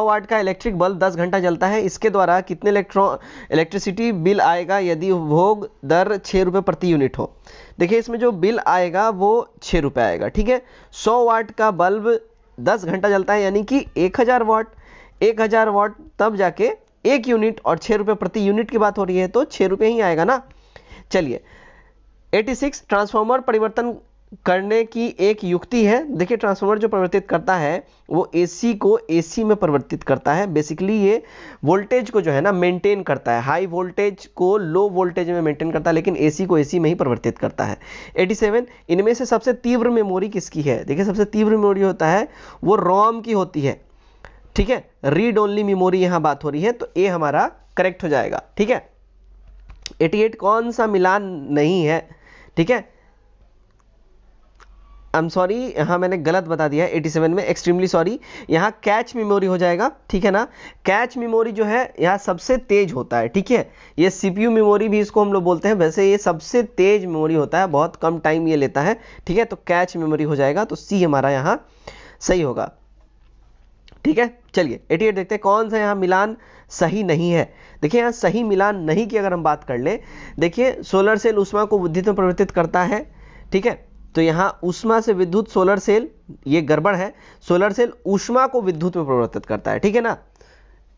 वाट का इलेक्ट्रिक बल्ब 10 घंटा जलता है, इसके द्वारा कितने इलेक्ट्रिसिटी बिल आएगा यदि उपभोग दर 6 रुपये प्रति यूनिट हो? देखिए इसमें जो बिल आएगा वो 6 रुपये आएगा, ठीक है। 100 वाट का बल्ब 10 घंटा जलता है यानी कि 1000 वाट तब जाके 1 यूनिट, और 6 रुपये प्रति यूनिट की बात हो रही है तो 6 रुपये ही आएगा ना। चलिए 86, ट्रांसफार्मर परिवर्तन करने की एक युक्ति है। देखिए ट्रांसफार्मर जो परिवर्तित करता है वो एसी को एसी में परिवर्तित करता है। बेसिकली ये वोल्टेज को जो है ना मेंटेन करता है, हाई वोल्टेज को लो वोल्टेज में मेंटेन करता है, लेकिन एसी को एसी में ही परिवर्तित करता है। 87, इनमें से सबसे तीव्र मेमोरी किसकी है? देखिए सबसे तीव्र मेमोरी होता है वो रोम की होती है, ठीक है, रीड ओनली मेमोरी यहां बात हो रही है, तो ए हमारा करेक्ट हो जाएगा, ठीक है। 88, कौन सा मिलान नहीं है? ठीक है, आई एम सॉरी, यहाँ मैंने गलत बता दिया है। 87 में एक्सट्रीमली सॉरी, यहाँ कैच मेमोरी हो जाएगा, ठीक है ना। कैच मेमोरी जो है यहाँ सबसे तेज होता है, ठीक है, ये सीपीयू मेमोरी भी इसको हम लोग बोलते हैं, वैसे ये सबसे तेज मेमोरी होता है, बहुत कम टाइम ये लेता है, ठीक है, तो कैच मेमोरी हो जाएगा, तो सी हमारा यहाँ सही होगा, ठीक है। चलिए 88 देखते हैं, कौन सा यहाँ मिलान सही नहीं है? देखिए यहाँ सही मिलान नहीं की अगर हम बात कर ले, देखिए सोलर सेल ऊष्मा को विद्युत में परिवर्तित करता है, ठीक है, तो यहाँ ऊष्मा से विद्युत सोलर सेल, ये गड़बड़ है, सोलर सेल ऊष्मा को विद्युत में परिवर्तित करता है, ठीक है ना,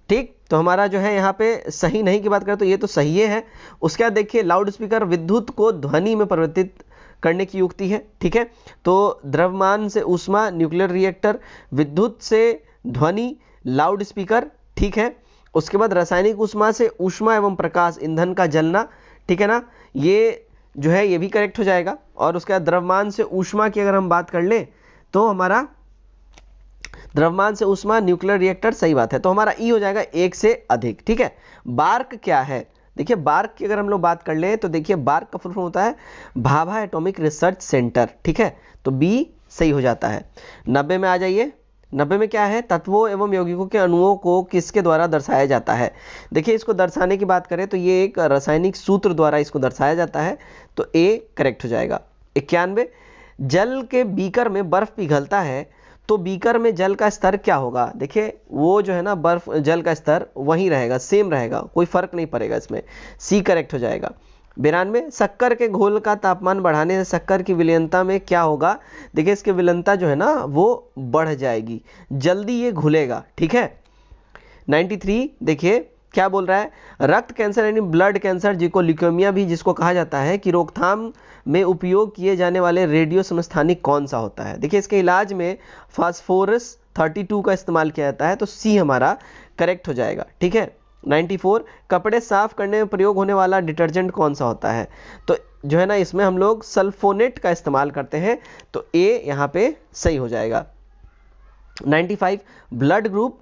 ठीक, तो हमारा जो है यहाँ पे सही नहीं की बात करें तो ये तो सही है। उसके बाद देखिए लाउड स्पीकर विद्युत को ध्वनि में परिवर्तित करने की युक्ति है, ठीक है, तो द्रव्यमान से ऊष्मा, न्यूक्लियर रिएक्टर, विद्युत से ध्वनि, लाउड स्पीकर, ठीक है। उसके बाद रासायनिक ऊष्मा से ऊष्मा एवं प्रकाश, ईंधन का जलना, ठीक है ना, ये जो है ये भी करेक्ट हो जाएगा। और उसके बाद द्रव्यमान से ऊष्मा की अगर हम बात कर ले तो हमारा द्रव्यमान से ऊष्मा, न्यूक्लियर रिएक्टर, सही बात है, तो हमारा ई हो जाएगा एक से अधिक, ठीक है। बार्क क्या है? देखिए बार्क की अगर हम लोग बात कर ले तो देखिए बार्क का फुल फॉर्म होता है भाभा एटॉमिक रिसर्च सेंटर, ठीक है, तो बी सही हो जाता है। 90 में आ जाइए, 90 में क्या है? तत्वों एवं यौगिकों के अणुओं को किसके द्वारा दर्शाया जाता है? देखिए इसको दर्शाने की बात करें तो ये एक रासायनिक सूत्र द्वारा इसको दर्शाया जाता है, तो ए करेक्ट हो जाएगा। 91, जल के बीकर में बर्फ पिघलता है तो बीकर में जल का स्तर क्या होगा? देखिए वो जो है ना बर्फ जल का स्तर वही रहेगा, सेम रहेगा, कोई फर्क नहीं पड़ेगा इसमें, सी करेक्ट हो जाएगा। 92, शक्कर के घोल का तापमान बढ़ाने से शक्कर की विलयनता में क्या होगा? देखिए इसकी विलयनता जो है ना वो बढ़ जाएगी, जल्दी ये घुलेगा, ठीक है। 93 देखिए क्या बोल रहा है? रक्त कैंसर यानी ब्लड कैंसर, जिसको ल्यूकेमिया भी जिसको कहा जाता है, कि रोकथाम में उपयोग किए जाने वाले रेडियो समस्थानिक कौन सा होता है? देखिए इसके इलाज में फास्फोरस 32 का इस्तेमाल किया जाता है, तो सी हमारा करेक्ट हो जाएगा, ठीक है। 94, कपड़े साफ करने में प्रयोग होने वाला डिटर्जेंट कौन सा होता है? तो जो है ना इसमें हम लोग सल्फोनेट का इस्तेमाल करते हैं, तो ए यहाँ पे सही हो जाएगा। 95, ब्लड ग्रुप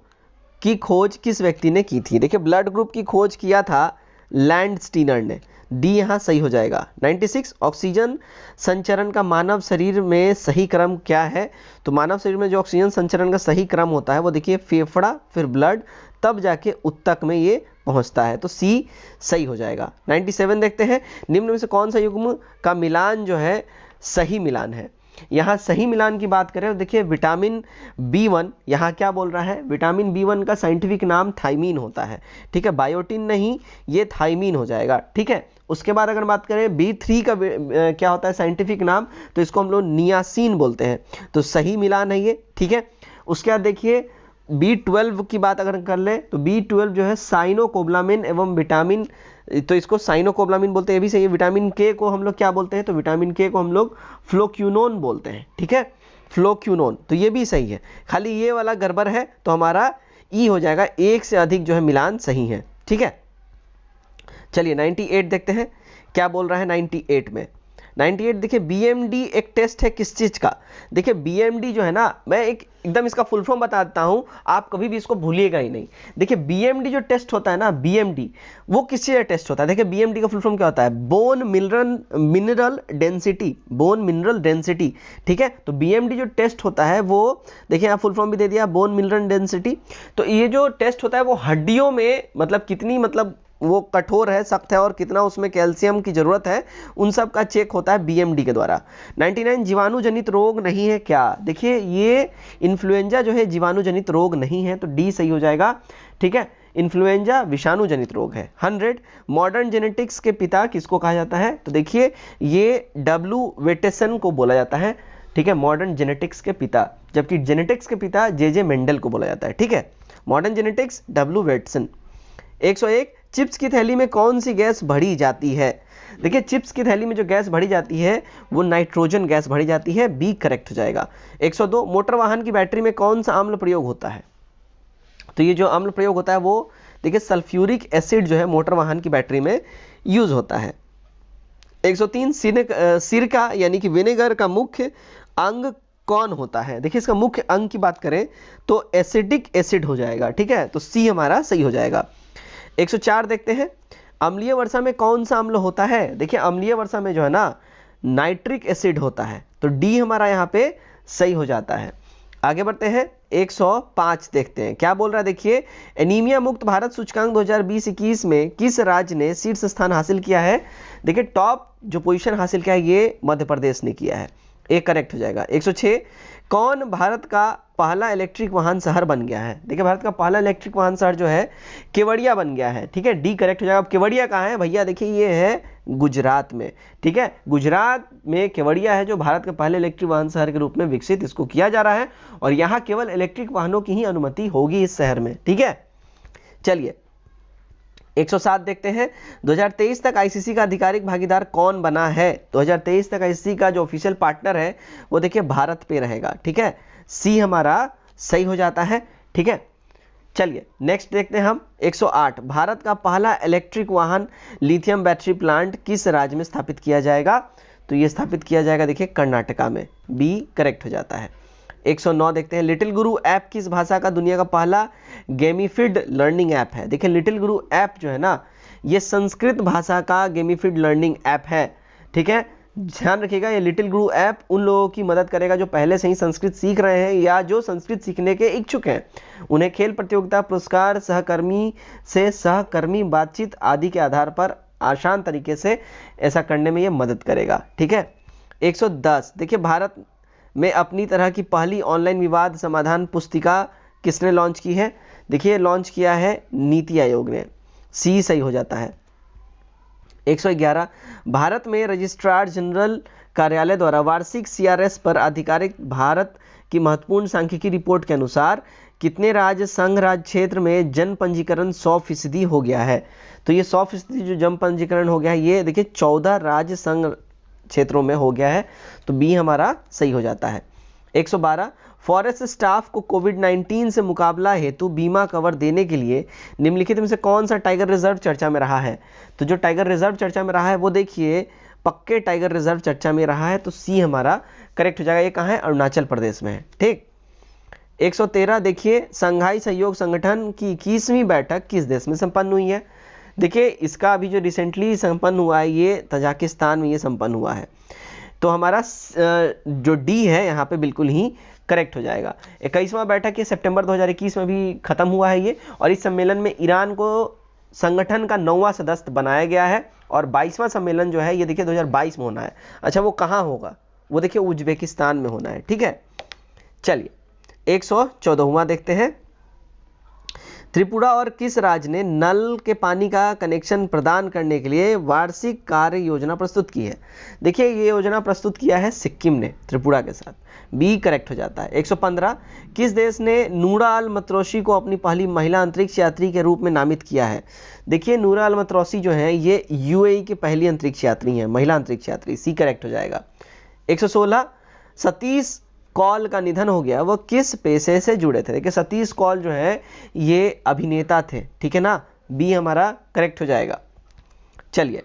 की खोज किस व्यक्ति ने की थी? देखिए ब्लड ग्रुप की खोज किया था लैंडस्टीनर ने, डी यहाँ सही हो जाएगा। 96, ऑक्सीजन संचरण का मानव शरीर में सही क्रम क्या है? तो मानव शरीर में जो ऑक्सीजन संचरण का सही क्रम होता है वो देखिए फेफड़ा, फिर ब्लड, तब जाके उत्तक में ये पहुंचता है, तो सी सही हो जाएगा। 97 देखते हैं, निम्न में से कौन सा युग्म का मिलान जो है सही मिलान है? यहाँ सही मिलान की बात करें तो देखिए विटामिन B1 यहाँ क्या बोल रहा है? विटामिन B1 का साइंटिफिक नाम थाइमीन होता है, ठीक है, बायोटिन नहीं, ये थाइमीन हो जाएगा, ठीक है। उसके बाद अगर बात करें B3 का क्या होता है साइंटिफिक नाम? तो इसको हम लोग नियासिन बोलते हैं, तो सही मिलान है ये, ठीक है। उसके बाद देखिए B12 की बात अगर कर ले तो B12 जो है साइनोकोबालामिन एवं विटामिन, तो इसको साइनोकोबालामिन बोलते हैं, ये भी सही है। विटामिन के को हम लोग क्या बोलते हैं? तो विटामिन के को हम लोग फ्लोक्यूनोन बोलते हैं, ठीक है, फ्लोक्यूनोन, तो ये भी सही है, खाली ये वाला गड़बड़ है, तो हमारा ई हो जाएगा, एक से अधिक जो है मिलान सही है, ठीक है। चलिए 98 देखते हैं क्या बोल रहा है 98 में। 98 देखिए बीएमडी एक टेस्ट है किस चीज का? देखिए बीएमडी जो है ना, मैं एकदम इसका फुल फॉर्म बता देता हूं, आप कभी भी इसको भूलिएगा ही नहीं। देखिए बीएमडी जो टेस्ट होता है ना, बीएमडी वो किस चीज का टेस्ट होता है? देखिए बीएमडी का फुल फॉर्म क्या होता है? Bone mineral density, bone mineral density, ठीक है। तो बीएमडी जो टेस्ट होता है वो देखिए यहाँ फुल फॉर्म भी दे दिया, बोन मिनरल डेंसिटी। तो ये जो टेस्ट होता है वो हड्डियों में मतलब कितनी मतलब वो कठोर है, सख्त है, और कितना उसमें कैल्शियम की जरूरत है, उन सब का चेक होता है बीएमडी के द्वारा। 99 जीवाणु जनित रोग नहीं है क्या? देखिए ये इन्फ्लुएंजा जो है जीवाणु जनित रोग नहीं है, तो डी सही हो जाएगा, ठीक है। इन्फ्लुएंजा विषाणु जनित रोग है। 100 मॉडर्न जेनेटिक्स के पिता किसको कहा जाता है? तो देखिए ये डब्ल्यू वेटेसन को बोला जाता है, ठीक है, मॉडर्न जेनेटिक्स के पिता, जबकि जेनेटिक्स के पिता जे मेंडल को बोला जाता है, ठीक है। Modern genetics W Bateson. 101 chips की थैली में कौन सी गैस भरी जाती है? देखिए चिप्स की थैली में जो गैस भरी जाती है वो नाइट्रोजन गैस भरी जाती है, बी करेक्ट हो जाएगा। 102 मोटर वाहन की बैटरी में कौन सा अम्ल प्रयोग होता है? तो ये जो अम्ल प्रयोग होता है वो देखिए सल्फ्यूरिक एसिड जो है मोटर वाहन की बैटरी में यूज होता है। 103 सिरका यानी कि विनेगर का मुख्य अंग कौन होता है? देखिए इसका मुख्य अंग की बात करें तो एसिडिक एसिड हो जाएगा, ठीक है, तो सी हमारा सही हो जाएगा। 104 देखते हैं, अम्लीय वर्षा में कौन सा अम्ल होता है? देखिए अम्लीय वर्षा में जो है ना नाइट्रिक एसिड होता है, तो डी हमारा यहाँ पे सही हो जाता है। आगे बढ़ते हैं 105 देखते हैं क्या बोल रहा है। देखिए एनीमिया मुक्त भारत सूचकांक 2020-21 में किस राज्य ने शीर्ष स्थान हासिल किया है? देखिए टॉप जो पोजीशन हासिल किया है ये मध्य प्रदेश ने किया है, एक करेक्ट हो जाएगा। 106 कौन भारत का पहला इलेक्ट्रिक वाहन शहर बन गया है? देखिए भारत का पहला इलेक्ट्रिक वाहन शहर जो है केवड़िया बन गया है, ठीक है, डी करेक्ट हो जाएगा। अब केवड़िया कहाँ है भैया? देखिए ये है गुजरात में, ठीक है, गुजरात में केवड़िया है जो भारत के पहले इलेक्ट्रिक वाहन शहर के रूप में विकसित इसको किया जा रहा है और यहाँ केवल इलेक्ट्रिक वाहनों की ही अनुमति होगी इस शहर में, ठीक है। चलिए 107 देखते हैं, 2023 तक आईसीसी का आधिकारिक भागीदार कौन बना है? 2023 तक आईसीसी का जो ऑफिशियल पार्टनर है वो देखिए भारत पे रहेगा, ठीक है, सी हमारा सही हो जाता है, ठीक है। चलिए नेक्स्ट देखते हैं हम 108 भारत का पहला इलेक्ट्रिक वाहन लिथियम बैटरी प्लांट किस राज्य में स्थापित किया जाएगा? तो ये स्थापित किया जाएगा देखिए कर्नाटका में, बी करेक्ट हो जाता है। 109 देखते हैं, लिटिल गुरु ऐप किस भाषा का दुनिया का पहला गेमिफिड लर्निंग ऐप है? देखिए लिटिल गुरु ऐप जो है ना ये संस्कृत भाषा का गेमिफिड लर्निंग ऐप है, ठीक है, ध्यान रखिएगा। ये लिटिल गुरु ऐप उन लोगों की मदद करेगा जो पहले से ही संस्कृत सीख रहे हैं या जो संस्कृत सीखने के इच्छुक हैं। उन्हें खेल प्रतियोगिता, पुरस्कार, सहकर्मी से सहकर्मी बातचीत आदि के आधार पर आसान तरीके से ऐसा करने में ये मदद करेगा, ठीक है। 110 देखिए भारत में अपनी तरह की पहली ऑनलाइन विवाद समाधान पुस्तिका किसने लॉन्च की है? देखिए लॉन्च किया है नीति आयोग ने, सी सही हो जाता है। 111 भारत में रजिस्ट्रार जनरल कार्यालय द्वारा वार्षिक सीआरएस पर आधिकारिक भारत की महत्वपूर्ण सांख्यिकी रिपोर्ट के अनुसार कितने राज्य संघ राज्य क्षेत्र में जन पंजीकरण 100% हो गया है? तो ये 100% जो जन पंजीकरण हो गया है ये देखिए 14 राज्य संघ क्षेत्रों में हो गया है, तो बी हमारा सही हो जाता है। 112 फॉरेस्ट स्टाफ को कोविड-19 से मुकाबला हेतु बीमा कवर देने के लिए निम्नलिखित में से कौन सा टाइगर रिजर्व चर्चा में रहा है? तो जो टाइगर रिजर्व चर्चा में रहा है वो देखिए पक्के टाइगर रिजर्व चर्चा में रहा है, तो सी हमारा करेक्ट हो जाएगा। ये कहाँ है? अरुणाचल प्रदेश में है, ठीक। 113 देखिए संघाई सहयोग संगठन की 21वीं बैठक किस देश में संपन्न हुई है? देखिए इसका अभी जो रिसेंटली संपन्न हुआ है ये तजाकिस्तान में ये संपन्न हुआ है, तो हमारा जो डी है यहाँ पे बिल्कुल ही करेक्ट हो जाएगा। 21वां बैठक ये सितंबर 2021 में भी खत्म हुआ है ये, और इस सम्मेलन में ईरान को संगठन का 9वां सदस्य बनाया गया है और 22वां सम्मेलन जो है ये देखिए 2022 में होना है। अच्छा वो कहाँ होगा? वो देखिए उज्बेकिस्तान में होना है, ठीक है। चलिए 114वां देखते हैं, त्रिपुरा और किस राज्य ने नल के पानी का कनेक्शन प्रदान करने के लिए वार्षिक कार्य योजना प्रस्तुत की है? देखिए ये योजना प्रस्तुत किया है सिक्किम ने त्रिपुरा के साथ, बी करेक्ट हो जाता है। 115 किस देश ने नूरा अल मतरोशी को अपनी पहली महिला अंतरिक्ष यात्री के रूप में नामित किया है? देखिए नूरा अल मतरोशी जो है ये यूएई की पहली अंतरिक्ष यात्री है, महिला अंतरिक्ष यात्री, सी करेक्ट हो जाएगा। 116 सतीश कौल का निधन हो गया, वो किस पेशे से जुड़े थे? देखिए सतीश कौल जो है ये अभिनेता थे, ठीक है ना, बी हमारा करेक्ट हो जाएगा। चलिए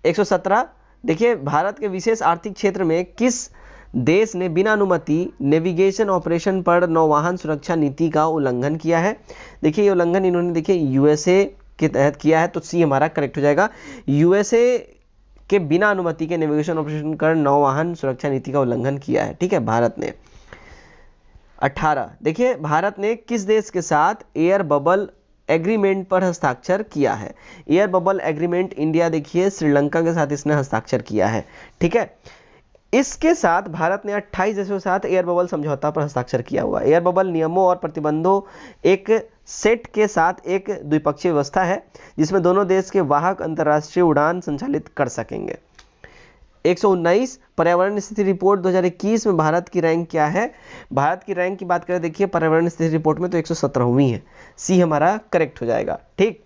117 देखिए भारत के विशेष आर्थिक क्षेत्र में किस देश ने बिना अनुमति नेविगेशन ऑपरेशन पर नौवाहन सुरक्षा नीति का उल्लंघन किया है? देखिए ये उल्लंघन इन्होंने देखिए यूएसए के तहत किया है, तो सी हमारा करेक्ट हो जाएगा। यूएसए के बिना अनुमति के नेविगेशन ऑपरेशन कर नौवाहन सुरक्षा नीति का उल्लंघन किया है, ठीक है, भारत ने। 18 देखिए भारत ने किस देश के साथ एयर बबल एग्रीमेंट पर हस्ताक्षर किया है? एयर बबल एग्रीमेंट इंडिया देखिए श्रीलंका के साथ इसने हस्ताक्षर किया है, ठीक है। इसके साथ भारत ने 28 देशों के साथ एयर बबल समझौता पर हस्ताक्षर किया हुआ। एयर बबल नियमों और प्रतिबंधों एक सेट के साथ एक द्विपक्षीय व्यवस्था है जिसमें दोनों देश के वाहक अंतर्राष्ट्रीय उड़ान संचालित कर सकेंगे। 119 पर्यावरण स्थिति रिपोर्ट 2021 में भारत की रैंक क्या है? भारत की रैंक की बात करें देखिए पर्यावरण स्थिति रिपोर्ट में तो 117वीं है, सी हमारा करेक्ट हो जाएगा, ठीक।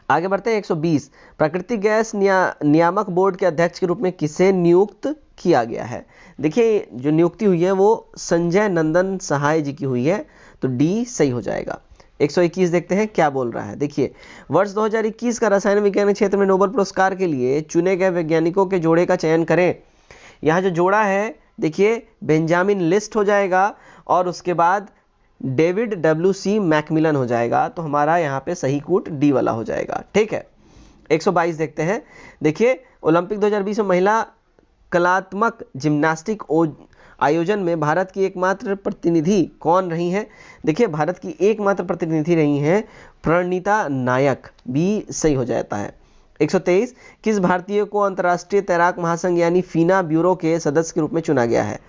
आगे बढ़ते हैं 120, प्राकृतिक गैस नियामक बोर्ड के अध्यक्ष के रूप में किसे नियुक्त किया गया है। देखिए जो नियुक्ति हुई है वो संजय नंदन सहाय जी की हुई है, तो डी सही हो जाएगा। 121 देखते हैं क्या बोल रहा है। देखिए वर्ष 2021 का रसायन विज्ञान के क्षेत्र में नोबेल पुरस्कार के लिए चुने गए वैज्ञानिकों के जोड़े का चयन करें। यहाँ जो जोड़ा है देखिए बेंजामिन लिस्ट हो जाएगा और उसके बाद डेविड WC मैकमिलन हो जाएगा, तो हमारा यहाँ पे सही कूट डी वाला हो जाएगा। ठीक है, 122 देखते हैं। देखिए ओलंपिक 2020 में महिला कलात्मक जिम्नास्टिक आयोजन में भारत की एकमात्र प्रतिनिधि कौन रही हैं। देखिए भारत की एकमात्र प्रतिनिधि रही हैं प्रणीता नायक, बी सही हो जाता है। 123, किस भारतीय को अंतर्राष्ट्रीय तैराक महासंघ यानी फीना ब्यूरो के सदस्य के रूप में चुना गया है।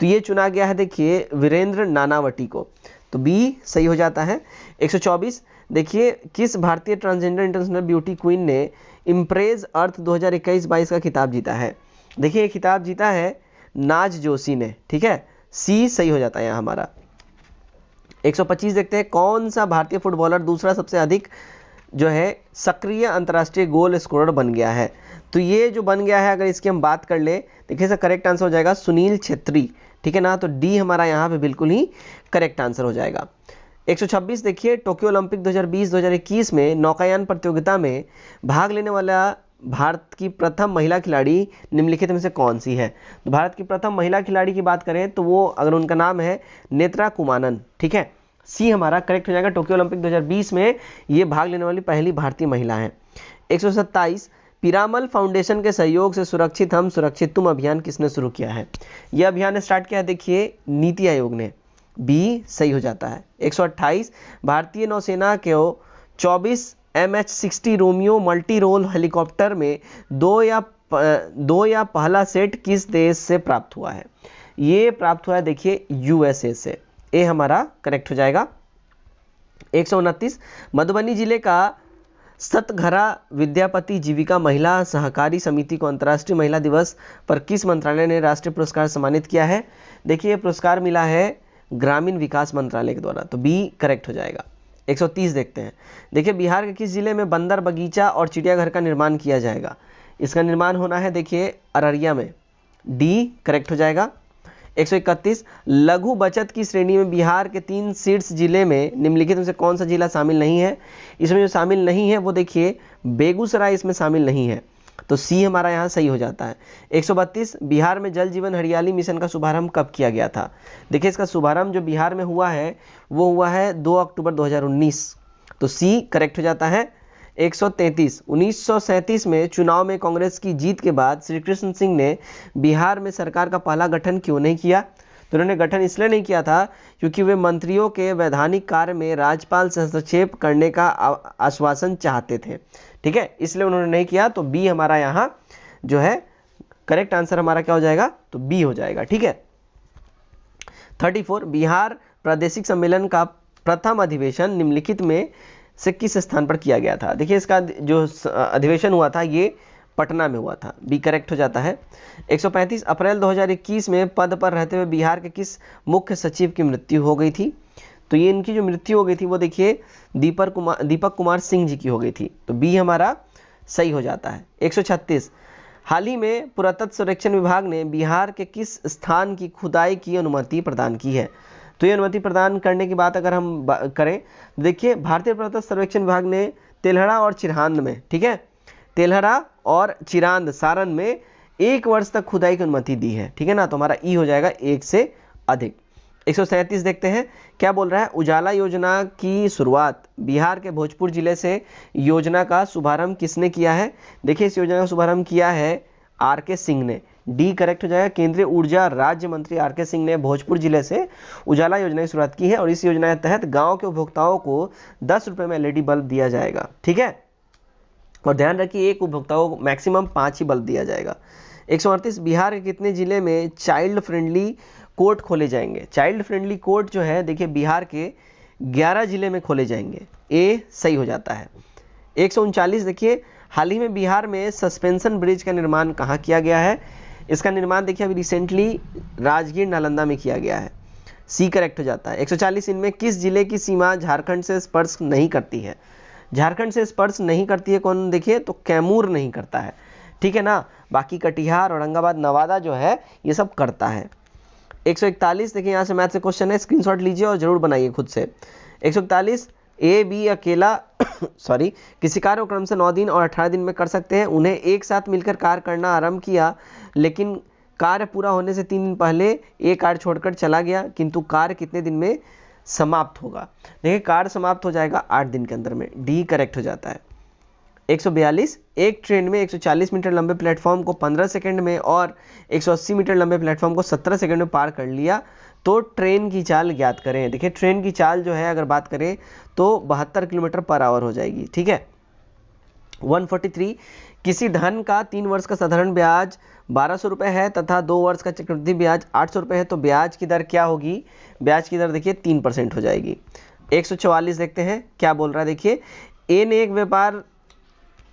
तो ये चुना गया है देखिए वीरेंद्र नानावटी को, तो बी सही हो जाता है। 124, देखिए किस भारतीय ट्रांसजेंडर इंटरनेशनल ब्यूटी क्वीन ने इम्प्रेज अर्थ 2021-22 का खिताब जीता है। देखिए ये खिताब जीता है नाज जोशी ने। ठीक है, सी सही हो जाता है यहाँ हमारा। 125 देखते हैं, कौन सा भारतीय फुटबॉलर दूसरा सबसे अधिक जो है सक्रिय अंतर्राष्ट्रीय गोल स्कोरर बन गया है। तो ये जो बन गया है अगर इसकी हम बात कर ले, देखिए इसका करेक्ट आंसर हो जाएगा सुनील छेत्री। ठीक है ना, तो डी हमारा यहाँ पे बिल्कुल ही करेक्ट आंसर हो जाएगा। 126 देखिए, टोक्यो ओलंपिक 2020-2021 में नौकायान प्रतियोगिता में भाग लेने वाला भारत की प्रथम महिला खिलाड़ी निम्नलिखित में से कौन सी है। तो भारत की प्रथम महिला खिलाड़ी की बात करें तो वो अगर उनका नाम है नेत्रा कुमानन। ठीक है, सी हमारा करेक्ट हो जाएगा। टोक्यो ओलंपिक 2020 में ये भाग लेने वाली पहली भारतीय महिला है। 127, पीरामल फाउंडेशन के सहयोग से सुरक्षित हम सुरक्षित तुम अभियान किसने शुरू किया है। यह अभियान स्टार्ट किया देखिए नीति आयोग ने, बी सही हो जाता है। 128, भारतीय नौसेना के 24 MH-60 Romeo multi role helicopter में दो या पहला सेट किस देश से प्राप्त हुआ है। ये प्राप्त हुआ है देखिए USA से, ए हमारा करेक्ट हो जाएगा। 129, मधुबनी जिले का सतघरा विद्यापति जीविका महिला सहकारी समिति को अंतर्राष्ट्रीय महिला दिवस पर किस मंत्रालय ने राष्ट्रीय पुरस्कार सम्मानित किया है। देखिए पुरस्कार मिला है ग्रामीण विकास मंत्रालय के द्वारा, तो बी करेक्ट हो जाएगा। 130 देखते हैं, देखिए बिहार के किस जिले में बंदर बगीचा और चिड़ियाघर का निर्माण किया जाएगा। इसका निर्माण होना है देखिए अररिया में, डी करेक्ट हो जाएगा। 131, लघु बचत की श्रेणी में बिहार के 3 शीर्ष जिले में निम्नलिखित में से कौन सा जिला शामिल नहीं है। इसमें जो शामिल नहीं है वो देखिए बेगूसराय इसमें शामिल नहीं है, तो सी हमारा यहाँ सही हो जाता है। 132, बिहार में जल जीवन हरियाली मिशन का शुभारंभ कब किया गया था। देखिए इसका शुभारंभ जो बिहार में हुआ है वो हुआ है 2 अक्टूबर 2019, तो सी करेक्ट हो जाता है। 133, 1937 में चुनाव में कांग्रेस की जीत के बाद श्री कृष्ण सिंह ने बिहार में सरकार का पहला गठन क्यों नहीं किया। तो उन्होंने गठन इसलिए नहीं किया था क्योंकि वे मंत्रियों के वैधानिक कार्य में राज्यपाल से हस्तक्षेप करने का आश्वासन चाहते थे। ठीक है, इसलिए उन्होंने नहीं किया, तो बी हमारा यहाँ जो है करेक्ट आंसर हमारा क्या हो जाएगा, तो बी हो जाएगा। ठीक है, 34, बिहार प्रादेशिक सम्मेलन का प्रथम अधिवेशन निम्नलिखित में से किस स्थान पर किया गया था। देखिए इसका जो अधिवेशन हुआ था ये पटना में हुआ था, बी करेक्ट हो जाता है। 135, अप्रैल 2021 में पद पर रहते हुए बिहार के किस मुख्य सचिव की मृत्यु हो गई थी। तो ये इनकी जो मृत्यु हो गई थी वो देखिए दीपक कुमार सिंह जी की हो गई थी, तो बी हमारा सही हो जाता है। 136, हाल ही में पुरातत्व सर्वेक्षण विभाग ने बिहार के किस स्थान की खुदाई की अनुमति प्रदान की है। तो ये अनुमति प्रदान करने की बात अगर हम करें, देखिए भारतीय पुरातत्व सर्वेक्षण विभाग ने तेल्हड़ा और चिरांद में, ठीक है, तेल्हड़ा और चिरांद सारण में 1 वर्ष तक खुदाई की अनुमति दी है। ठीक है ना, तो हमारा ई हो जाएगा 1 से अधिक। 137 देखते हैं क्या बोल रहा है। उजाला योजना की शुरुआत बिहार के भोजपुर जिले से योजना का शुभारंभ किसने किया है। देखिए इस योजना का शुभारंभ किया है RK सिंह ने, डी करेक्ट हो जाएगा। केंद्रीय ऊर्जा राज्य मंत्री RK सिंह ने भोजपुर जिले से उजाला योजना की शुरुआत की है और इस योजना के तहत गांव के उपभोक्ताओं को 10 रुपये में LED बल्ब दिया जाएगा। ठीक है, और ध्यान रखिए एक उपभोक्ताओं को मैक्सिमम 5 ही बल्ब दिया जाएगा। 138, बिहार के कितने जिले में चाइल्ड फ्रेंडली कोर्ट खोले जाएंगे। चाइल्ड फ्रेंडली कोर्ट जो है देखिए बिहार के 11 जिले में खोले जाएंगे, ए सही हो जाता है। 139, देखिए हाल ही में बिहार में सस्पेंशन ब्रिज का निर्माण कहाँ किया गया है। इसका निर्माण देखिए अभी रिसेंटली राजगीर नालंदा में किया गया है, सी करेक्ट हो जाता है। 140, इनमें किस जिले की सीमा झारखंड से स्पर्श नहीं करती है। झारखंड से स्पर्श नहीं करती है कौन, देखिए तो कैमूर नहीं करता है, ठीक है ना। बाकी कटिहार, औरंगाबाद, नवादा जो है ये सब करता है। 141 देखिए यहाँ से मैथ से क्वेश्चन है, स्क्रीनशॉट लीजिए और जरूर बनाइए खुद से। 141 ए बी अकेला सॉरी किसी कार्य को क्रम से 9 दिन और 18 दिन में कर सकते हैं। उन्हें एक साथ मिलकर कार्य करना आरंभ किया, लेकिन कार्य पूरा होने से 3 दिन पहले एक कार्य छोड़कर चला गया, किंतु कार्य कितने दिन में समाप्त होगा। देखिए कार्य समाप्त हो जाएगा 8 दिन के अंदर में, डी करेक्ट हो जाता है। 142 एक ट्रेन में 140 मीटर लंबे प्लेटफॉर्म को 15 सेकंड में और 180 मीटर लंबे प्लेटफॉर्म को 17 सेकंड में पार कर लिया, तो ट्रेन की चाल ज्ञात करें। देखिए ट्रेन की चाल जो है अगर बात करें तो 72 किलोमीटर पर आवर हो जाएगी, ठीक है। 143 किसी धन का 3 वर्ष का साधारण ब्याज 1200 रुपये है तथा 2 वर्ष का चक्रवृद्धि ब्याज 800 रुपये है, तो ब्याज की दर क्या होगी, ब्याज की दर देखिए 3% हो जाएगी। 144 देखते हैं क्या बोल रहा है, देखिए ए ने एक व्यापार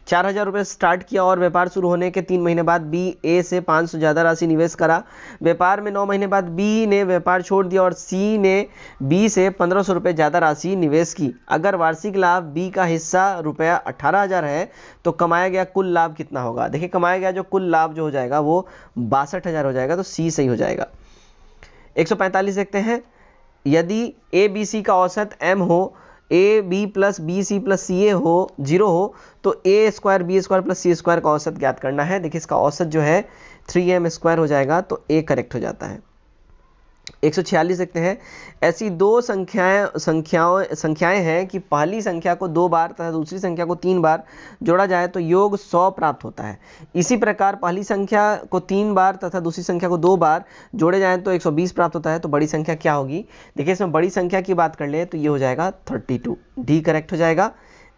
4000 रुपये स्टार्ट किया और व्यापार शुरू होने के 3 महीने बाद बी ए से 500 ज़्यादा राशि निवेश करा। व्यापार में 9 महीने बाद बी ने व्यापार छोड़ दिया और सी ने बी से 1500 रुपये ज़्यादा राशि निवेश की। अगर वार्षिक लाभ बी का हिस्सा रुपया 18000 है तो कमाया गया कुल लाभ कितना होगा। देखिए कमाया गया जो कुल लाभ जो हो जाएगा वो 62000 हो जाएगा, तो सी सही हो जाएगा। 145 देखते हैं, यदि ए बी सी का औसत m हो, A B plus B C plus C A हो 0 हो, तो A square B square plus C square का औसत ज्ञात करना है। देखिए इसका औसत जो है 3m स्क्वायर हो जाएगा, तो ए करेक्ट हो जाता है। 146 देखते हैं, ऐसी दो संख्याएं हैं कि पहली संख्या को 2 बार तथा दूसरी संख्या को 3 बार जोड़ा जाए तो योग 100 प्राप्त होता है। इसी प्रकार पहली संख्या को 3 बार तथा दूसरी संख्या को 2 बार जोड़े जाए तो 120 प्राप्त होता है, तो बड़ी संख्या क्या होगी। देखिए इसमें बड़ी संख्या की बात कर ले तो ये हो जाएगा 32, डी करेक्ट हो जाएगा।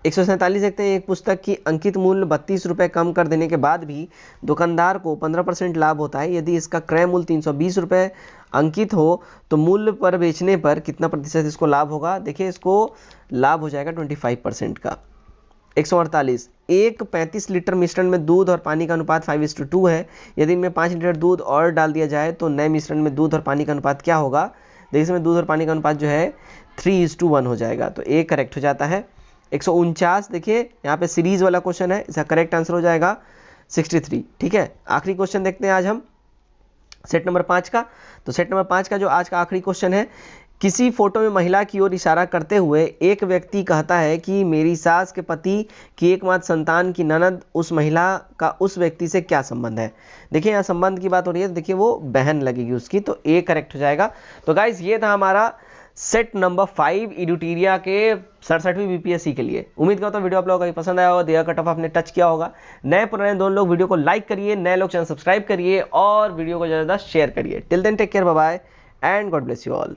147 देखते हैं, एक पुस्तक की अंकित मूल्य 32 रुपये कम कर देने के बाद भी दुकानदार को 15% लाभ होता है। यदि इसका क्रय मूल्य 320 रुपये अंकित हो तो मूल्य पर बेचने पर कितना प्रतिशत इसको लाभ होगा। देखिए इसको लाभ हो जाएगा 25% का। 148 एक 35 लीटर मिश्रण में दूध और पानी का अनुपात 5:2 है। यदि इनमें 5 लीटर दूध और डाल दिया जाए तो नए मिश्रण में दूध और पानी का अनुपात क्या होगा। देखिए इसमें दूध और पानी का अनुपात जो है 3:1 हो जाएगा, तो ए करेक्ट हो जाता है। 149 देखिए यहाँ पे सीरीज वाला क्वेश्चन है, इसका करेक्ट आंसर हो जाएगा 63, ठीक है। आखिरी क्वेश्चन देखते हैं आज हम सेट नंबर 5 का। तो सेट नंबर 5 का जो आज का आखिरी क्वेश्चन है, किसी फोटो में महिला की ओर इशारा करते हुए एक व्यक्ति कहता है कि मेरी सास के पति की एकमात्र संतान की ननद उस महिला का उस व्यक्ति से क्या संबंध है। देखिए यहाँ संबंध की बात हो रही है, तो देखिए वो बहन लगेगी उसकी, तो ए करेक्ट हो जाएगा। तो गाइज ये था हमारा सेट नंबर 5 एडुटेरिया के 67वीं बीपीएससी के लिए। उम्मीद करता हूँ वीडियो आप लोगों को पसंद आया होगा, दिया कट ऑफ आपने टच किया होगा। नए पुराने दोनों लोग वीडियो को लाइक करिए, नए लोग चैनल सब्सक्राइब करिए और वीडियो को ज़्यादा शेयर करिए। Till then take care, bye bye and God bless you all.